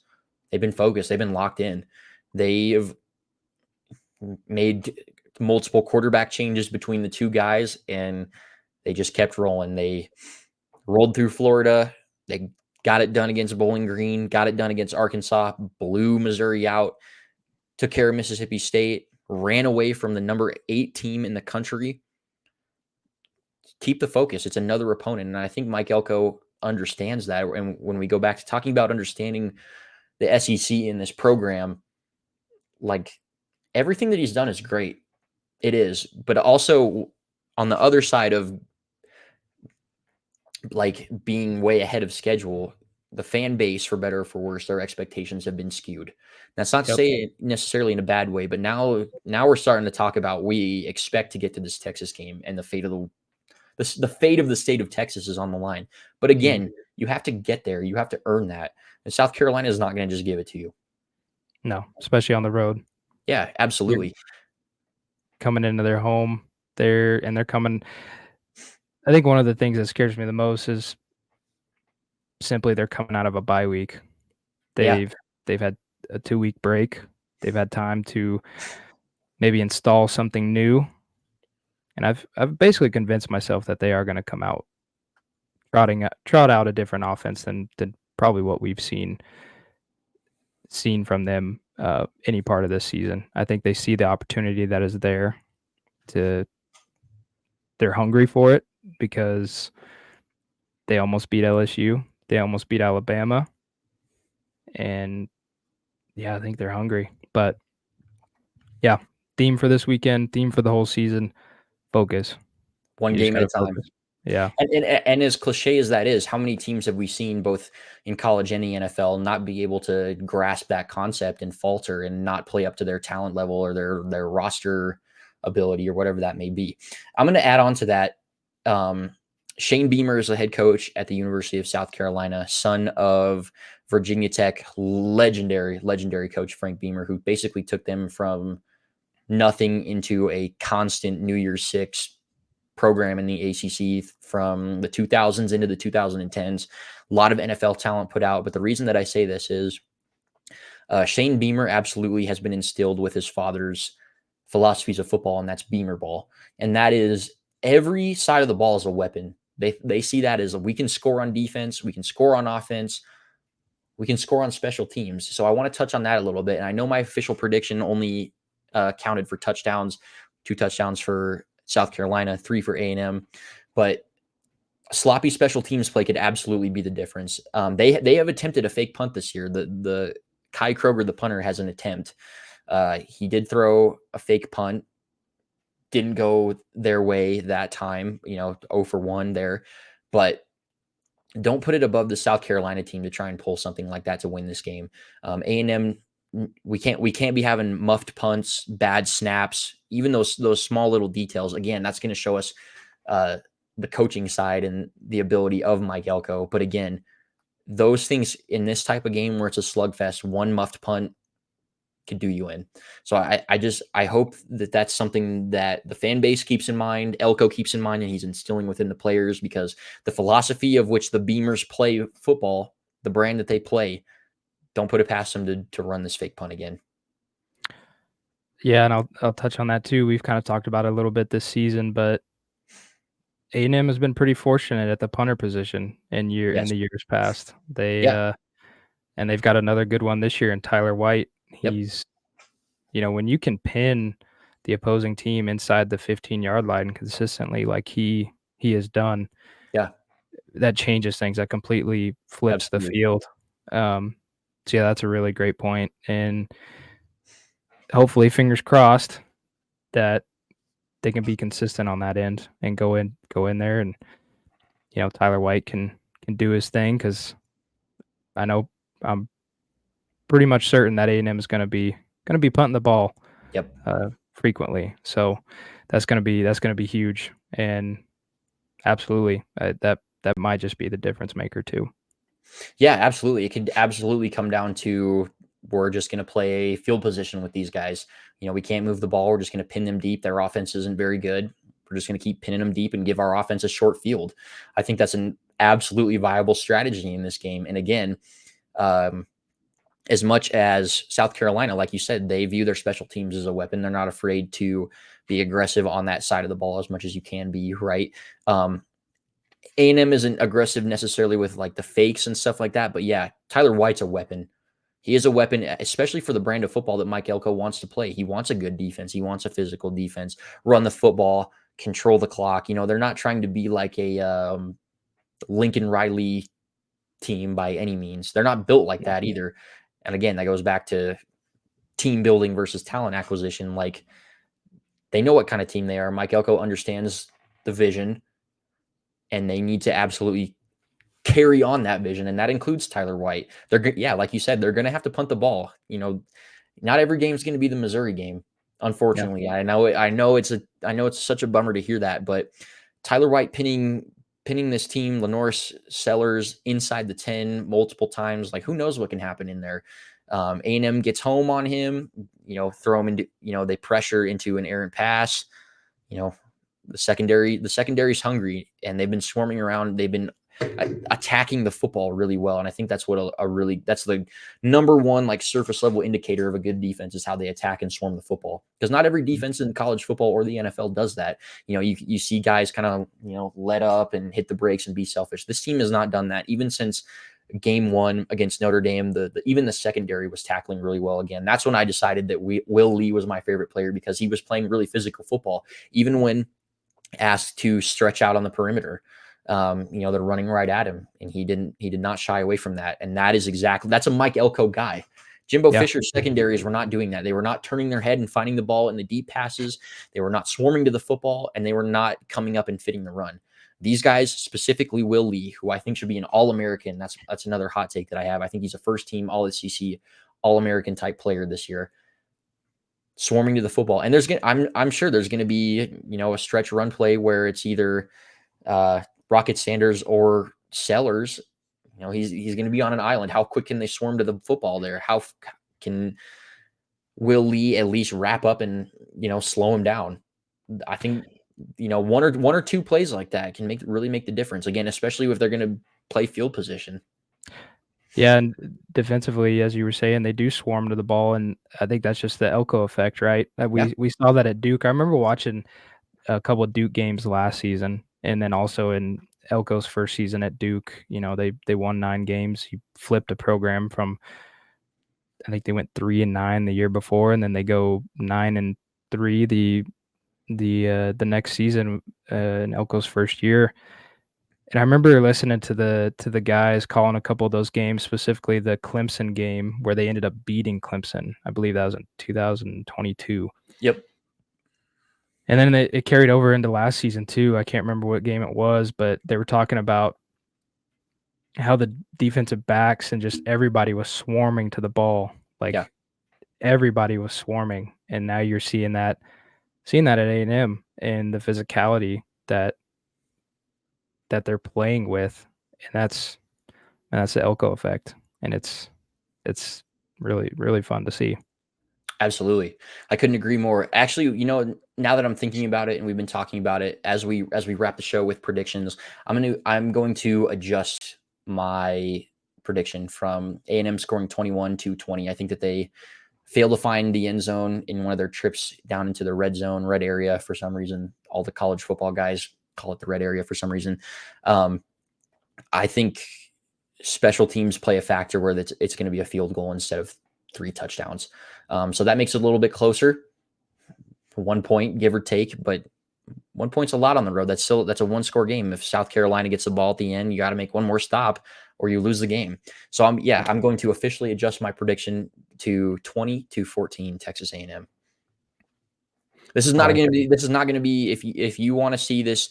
they've been focused. They've been locked in. They've made multiple quarterback changes between the two guys, and they just kept rolling. They rolled through Florida. They got it done against Bowling Green, got it done against Arkansas, blew Missouri out, took care of Mississippi State, ran away from the number 8 team in the country. Keep the focus. It's another opponent. And I think Mike Elko understands that. And when we go back to talking about understanding the SEC in this program, like, everything that he's done is great. It is. But also on the other side of like being way ahead of schedule, the fan base, for better or for worse, their expectations have been skewed. That's not to say it necessarily in a bad way, but now we're starting to talk about, we expect to get to this Texas game, and the fate of the state of Texas is on the line. But again, you have to get there. You have to earn that. And South Carolina is not going to just give it to you. No, especially on the road. Yeah, absolutely. Coming into their home, they're coming. I think one of the things that scares me the most is simply they're coming out of a bye week. They've had a 2-week break. They've had time to maybe install something new. And I've basically convinced myself that they are going to come out trot out a different offense than probably what we've seen from them any part of this season. I think they see the opportunity that is there. They're hungry for it because they almost beat LSU. They almost beat Alabama. And yeah, I think they're hungry. But yeah, theme for this weekend, theme for the whole season, focus. one You just game at got a to time. focus. Yeah. And as cliche as that is, how many teams have we seen both in college and the NFL not be able to grasp that concept and falter and not play up to their talent level or their roster ability or whatever that may be? I'm going to add on to that. Shane Beamer is the head coach at the University of South Carolina, son of Virginia Tech legendary coach Frank Beamer, who basically took them from nothing into a constant New Year's Six program in the ACC from the 2000s into the 2010s. A lot of NFL talent put out. But the reason that I say this is Shane Beamer absolutely has been instilled with his father's philosophies of football, and that's Beamer ball. And that is every side of the ball is a weapon. They see that as we can score on defense, we can score on offense, we can score on special teams. So I want to touch on that a little bit. And I know my official prediction only counted for touchdowns, 2 touchdowns for South Carolina, 3 for A&M, but sloppy special teams play could absolutely be the difference. They have attempted a fake punt this year. The Kai Kroger, the punter, has an attempt. He did throw a fake punt, didn't go their way that time. 0 for 1 there, but don't put it above the South Carolina team to try and pull something like that to win this game. A&M, we can't be having muffed punts, bad snaps, even those small little details. Again, that's going to show us the coaching side and the ability of Mike Elko. But again, those things in this type of game where it's a slugfest, one muffed punt could do you in. So I hope that that's something that the fan base keeps in mind, Elko keeps in mind, and he's instilling within the players, because the philosophy of which the Beamers play football, the brand that they play, don't put it past them to run this fake punt again. Yeah, and I'll touch on that too. We've kind of talked about it a little bit this season, but A&M has been pretty fortunate at the punter position in Yes. the years past. Yeah. And they've got another good one this year in Tyler White. Yep. He's, when you can pin the opposing team inside the 15-yard line consistently like he has done, Yeah. that changes things. That completely flips the Absolutely. field. So yeah, that's a really great point. And hopefully, fingers crossed, that they can be consistent on that end and go in there, and Tyler White can do his thing, because I'm pretty much certain that A&M is going to be punting the ball Yep. frequently. So that's going to be huge, and absolutely that might just be the difference maker too. Yeah, absolutely. It could absolutely come down to, we're just going to play field position with these guys. We can't move the ball. We're just going to pin them deep. Their offense isn't very good. We're just going to keep pinning them deep and give our offense a short field. I think that's an absolutely viable strategy in this game. And again, as much as South Carolina, like you said, they view their special teams as a weapon. They're not afraid to be aggressive on that side of the ball as much as you can be, right? A&M isn't aggressive necessarily with like the fakes and stuff like that, but yeah, Tyler White's a weapon. He is a weapon, especially for the brand of football that Mike Elko wants to play. He wants a good defense. He wants a physical defense, run the football, control the clock. They're not trying to be like a Lincoln Riley team by any means. They're not built like that either. And again, that goes back to team building versus talent acquisition. Like, they know what kind of team they are. Mike Elko understands the vision, and they need to absolutely carry on that vision, and that includes Tyler White. Like you said, they're going to have to punt the ball. Not every game is going to be the Missouri game, unfortunately. Yeah. I know it's such a bummer to hear that, but Tyler White pinning this team, Lenoris Sellers, inside the 10 multiple times, like, who knows what can happen in there. A&M gets home on him, throw him into, they pressure into an errant pass. The secondary's hungry, and they've been swarming around. They've been attacking the football really well, and I think that's what that's the number one, like, surface level indicator of a good defense, is how they attack and swarm the football. Because not every defense in college football or the NFL does that. You see guys kind of let up and hit the brakes and be selfish. This team has not done that even since game 1 against Notre Dame. Even the secondary was tackling really well again. That's when I decided that Will Lee was my favorite player, because he was playing really physical football, even when asked to stretch out on the perimeter. They're running right at him, and he did not shy away from that. And that's a Mike Elko guy. Jimbo Yeah. Fisher's secondaries were not doing that. They were not turning their head and finding the ball in the deep passes. They were not swarming to the football, and they were not coming up and fitting the run. These guys, specifically Will Lee, who I think should be an All-American. That's another hot take that I have. I think he's a first-team All-SEC, All-American type player this year. Swarming to the football, and I'm sure there's gonna be a stretch run play where it's either Rocket Sanders or Sellers. He's going to be on an island. How quick can they swarm to the football there? How can Will Lee at least wrap up and slow him down? I think one or two plays like that can really make the difference. Again, especially if they're going to play field position. Yeah, and defensively, as you were saying, they do swarm to the ball, and I think that's just the Elko effect, right? We saw that at Duke. I remember watching a couple of Duke games last season, and then also in Elko's first season at Duke. They won 9 games. He flipped a program from, I think they went 3-9 the year before, and then they go 9-3 the next season in Elko's first year. And I remember listening to the guys calling a couple of those games, specifically the Clemson game where they ended up beating Clemson. I believe that was in 2022. Yep. And then it carried over into last season too. I can't remember what game it was, but they were talking about how the defensive backs and just everybody was swarming to the ball. Everybody was swarming. And now you're seeing that at A&M and the physicality that they're playing with. And that's the Elko effect. And it's really, really fun to see. Absolutely. I couldn't agree more. Actually, now that I'm thinking about it and we've been talking about it as we wrap the show with predictions, I'm going to adjust my prediction from A&M scoring 21-20. I think that they failed to find the end zone in one of their trips down into the red zone, red area for some reason. All the college football guys call it the red area for some reason. I think special teams play a factor where it's going to be a field goal instead of 3 touchdowns. So that makes it a little bit closer. 1 point, give or take, but 1 point's a lot on the road. That's a 1-score game. If South Carolina gets the ball at the end, you got to make one more stop or you lose the game. So I'm going to officially adjust my prediction to 20-14 Texas A&M. This is not going to be if you want to see this,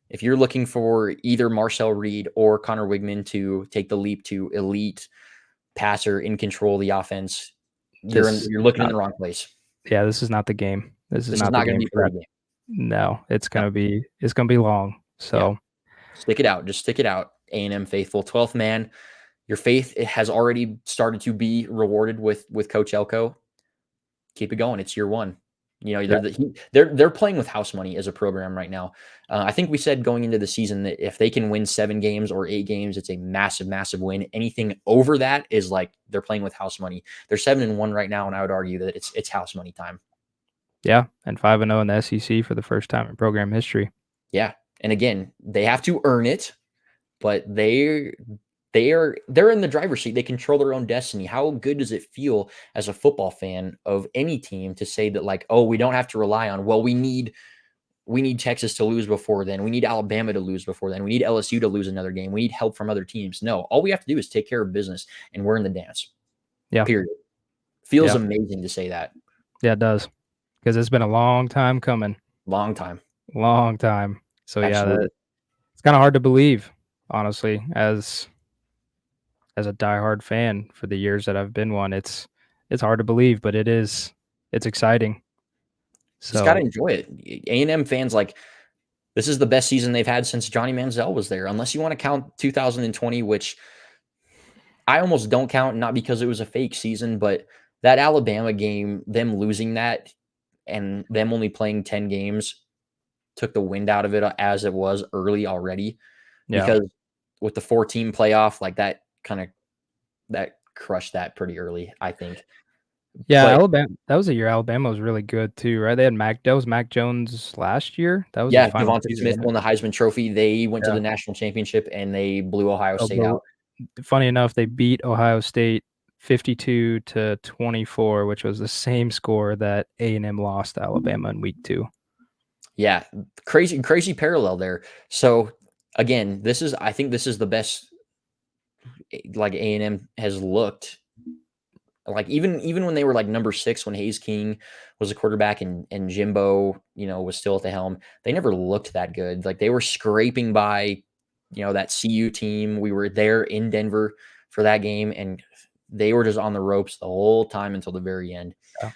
if you're looking for either Marcel Reed or Connor Wigman to take the leap to elite passer in control of the offense, you're looking in the wrong place. Yeah, this is not the game. This is not going to be a pretty game. No, it's gonna be long. So stick it out. Just stick it out. A&M faithful, 12th man. Your faith has already started to be rewarded with Coach Elko. Keep it going. It's year 1. They're playing with house money as a program right now. I think we said going into the season that if they can win 7 games or 8 games, it's a massive, massive win. Anything over that is like they're playing with house money. They're 7-1 right now, and I would argue that it's house money time. Yeah, and 5-0 in the SEC for the first time in program history. Yeah, and again, they have to earn it, but they're in the driver's seat. They control their own destiny. How good does it feel as a football fan of any team to say that, like, oh, we don't have to rely on, well, we need Texas to lose before then. We need Alabama to lose before then. We need LSU to lose another game. We need help from other teams. No, all we have to do is take care of business, and we're in the dance. Yeah. Period. Feels amazing to say that. Yeah, it does. Because it's been a long time coming. Long time. So yeah, it's kind of hard to believe, honestly, as a diehard fan for the years that I've been one. It's hard to believe, but it's exciting. So just gotta enjoy it. A&M fans, like, this is the best season they've had since Johnny Manziel was there, unless you want to count 2020, which I almost don't count, not because it was a fake season, but that Alabama game, them losing that and them only playing 10 games took the wind out of it as it was early already. Yeah. Because with the 4-team playoff, like that crushed that pretty early, I think. Yeah, Alabama. That was a year Alabama was really good too, right? They had Mac Jones last year. That was Devonta Smith won the Heisman Trophy. They went to the national championship and they blew Ohio State out. Funny enough, they beat Ohio State 52-24, which was the same score that A&M lost to Alabama in week 2. Yeah, crazy parallel there. So again, I think this is the best like A&M has looked Like even when they were like number 6 when Hayes King was a quarterback and Jimbo, was still at the helm, they never looked that good. Like they were scraping by, that CU team. We were there in Denver for that game, and they were just on the ropes the whole time until the very end. Yeah.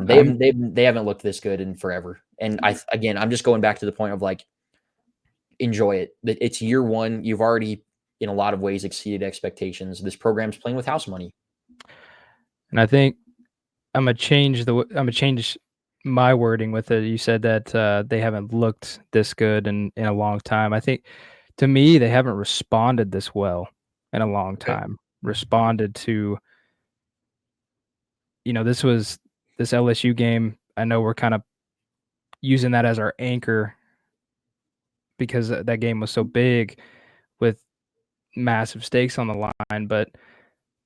They I'm haven't looked this good in forever. And I'm just going back to the point of like, enjoy it. It's year one. You've already, in a lot of ways, exceeded expectations. This program's playing with house money. and I think I'm gonna change my wording with it. You said that they haven't looked this good in a long time. I think to me they haven't responded this well in a long Okay. time. Responded to this LSU game. I know we're kind of using that as our anchor because that game was so big with massive stakes on the line, but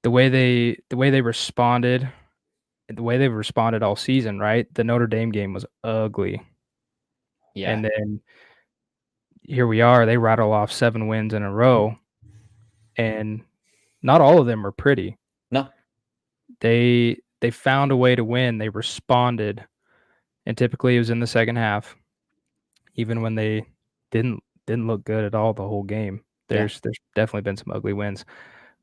the way they responded, the way they've responded all season, right? The Notre Dame game was ugly. Yeah. And then here we are, they rattle off 7 wins in a row, and not all of them are pretty. No. They found a way to win, they responded, and typically it was in the second half, even when they didn't look good at all the whole game. Yeah. There's definitely been some ugly wins,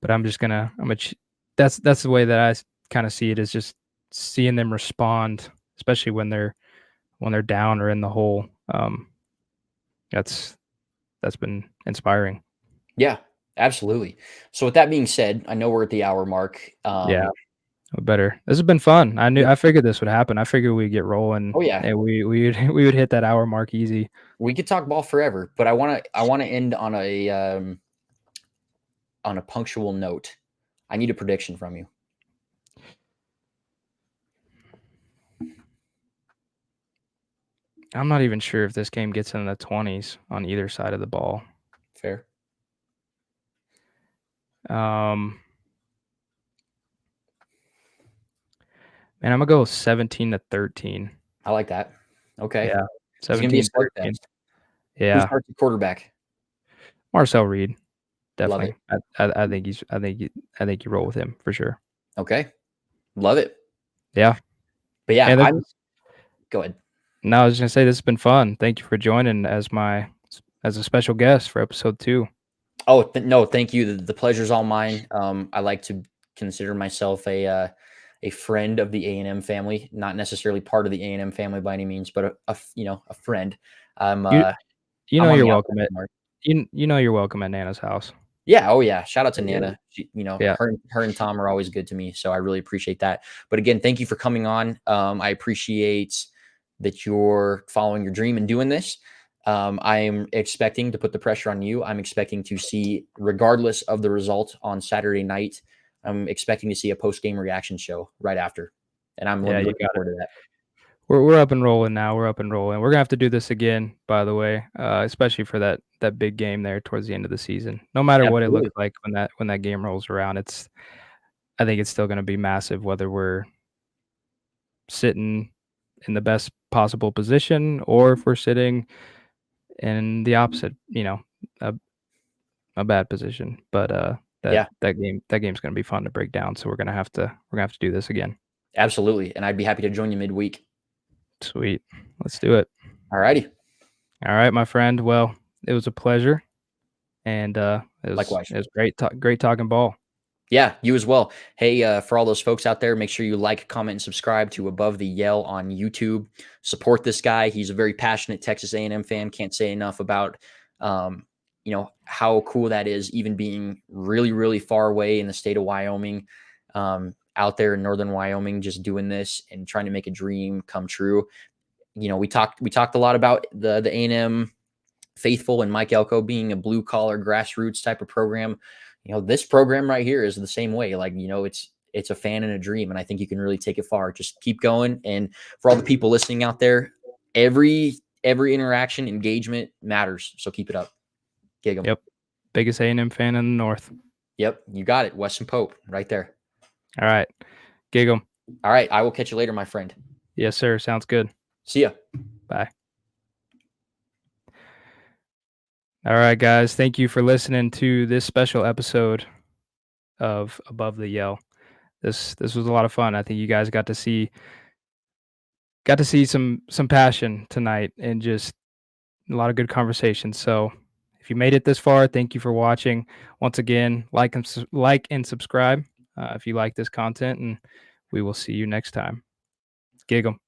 but that's the way that I kinda see it, is just seeing them respond, especially when they're down or in the hole. That's been inspiring. Yeah, absolutely. So with that being said, I know we're at the hour mark. Yeah. Better. This has been fun. Yeah. I figured this would happen. I figured we'd get rolling Oh yeah, and we'd we would hit that hour mark easy. we could talk ball forever, but I wanna end on a punctual note. I need a prediction from you. I'm not even sure if this game gets in the 20s on either side of the ball. Fair. Um, Man, I'm gonna go 17-13. I like that. Okay. Yeah, He's gonna be a slugfest. 17-13. Who Yeah, starts the quarterback? Marcel Reed, Love it. definitely. I think you roll with him for sure. Okay. Love it. Yeah, But yeah, and go ahead. no, I was gonna say this has been fun. Thank you for joining as a special guest for episode 2. Oh, no, thank you. The pleasure's all mine. I like to consider myself a friend of the A&M family, not necessarily part of the A&M family by any means, but a friend. I'm You you I'm know on you're the welcome outside at mark. you know you're welcome at Nana's house. Yeah, oh yeah. Shout out to Yeah. Nana. She, Yeah. her and Tom are always good to me, so I really appreciate that. But again, thank you for coming on. I appreciate that you're following your dream and doing this. I am expecting to put the pressure on you. I'm expecting to see, regardless of the result on Saturday night, I'm expecting to see a post-game reaction show right after, and I'm Yeah, you looking got it. forward to that. We're up and rolling now. We're up and rolling. We're gonna have to do this again, by the way, especially for that big game there towards the end of the season. No matter what it looks Absolutely. like when that game rolls around, I think it's still gonna be massive whether we're sitting in the best possible position or if we're sitting in the opposite, a a bad position. But Yeah, that game's gonna be fun to break down. So we're gonna have to do this again. absolutely. And I'd be happy to join you midweek. Sweet. Let's do it. All righty. All right, my friend. Well, it was a pleasure, and Likewise. it was great talking ball. Yeah, you as well. Hey, for all those folks out there, make sure you like, comment, and subscribe to Above the Yell on YouTube. Support this guy. He's a very passionate Texas A&M fan. Can't say enough about, how cool that is, even being really, really far away in the state of Wyoming, out there in northern Wyoming, just doing this and trying to make a dream come true. We talked a lot about the A&M faithful and Mike Elko being a blue collar grassroots type of program. This program right here is the same way. Like, it's a fan and a dream, and I think you can really take it far. Just keep going. And for all the people listening out there, every interaction, engagement matters. So keep it up. Gig 'em. Yep, biggest A&M fan in the north. Yep, you got it. Weston Pope right there. All right, gig 'em. All right, I will catch you later, my friend. Yes, sir. Sounds good. See ya. Bye. All right, guys. Thank you for listening to this special episode of Above the Yell. This was a lot of fun. I think you guys got to see some passion tonight and just a lot of good conversations. So if you made it this far, thank you for watching. Once again, like and subscribe if you like this content, and we will see you next time. Gig 'em.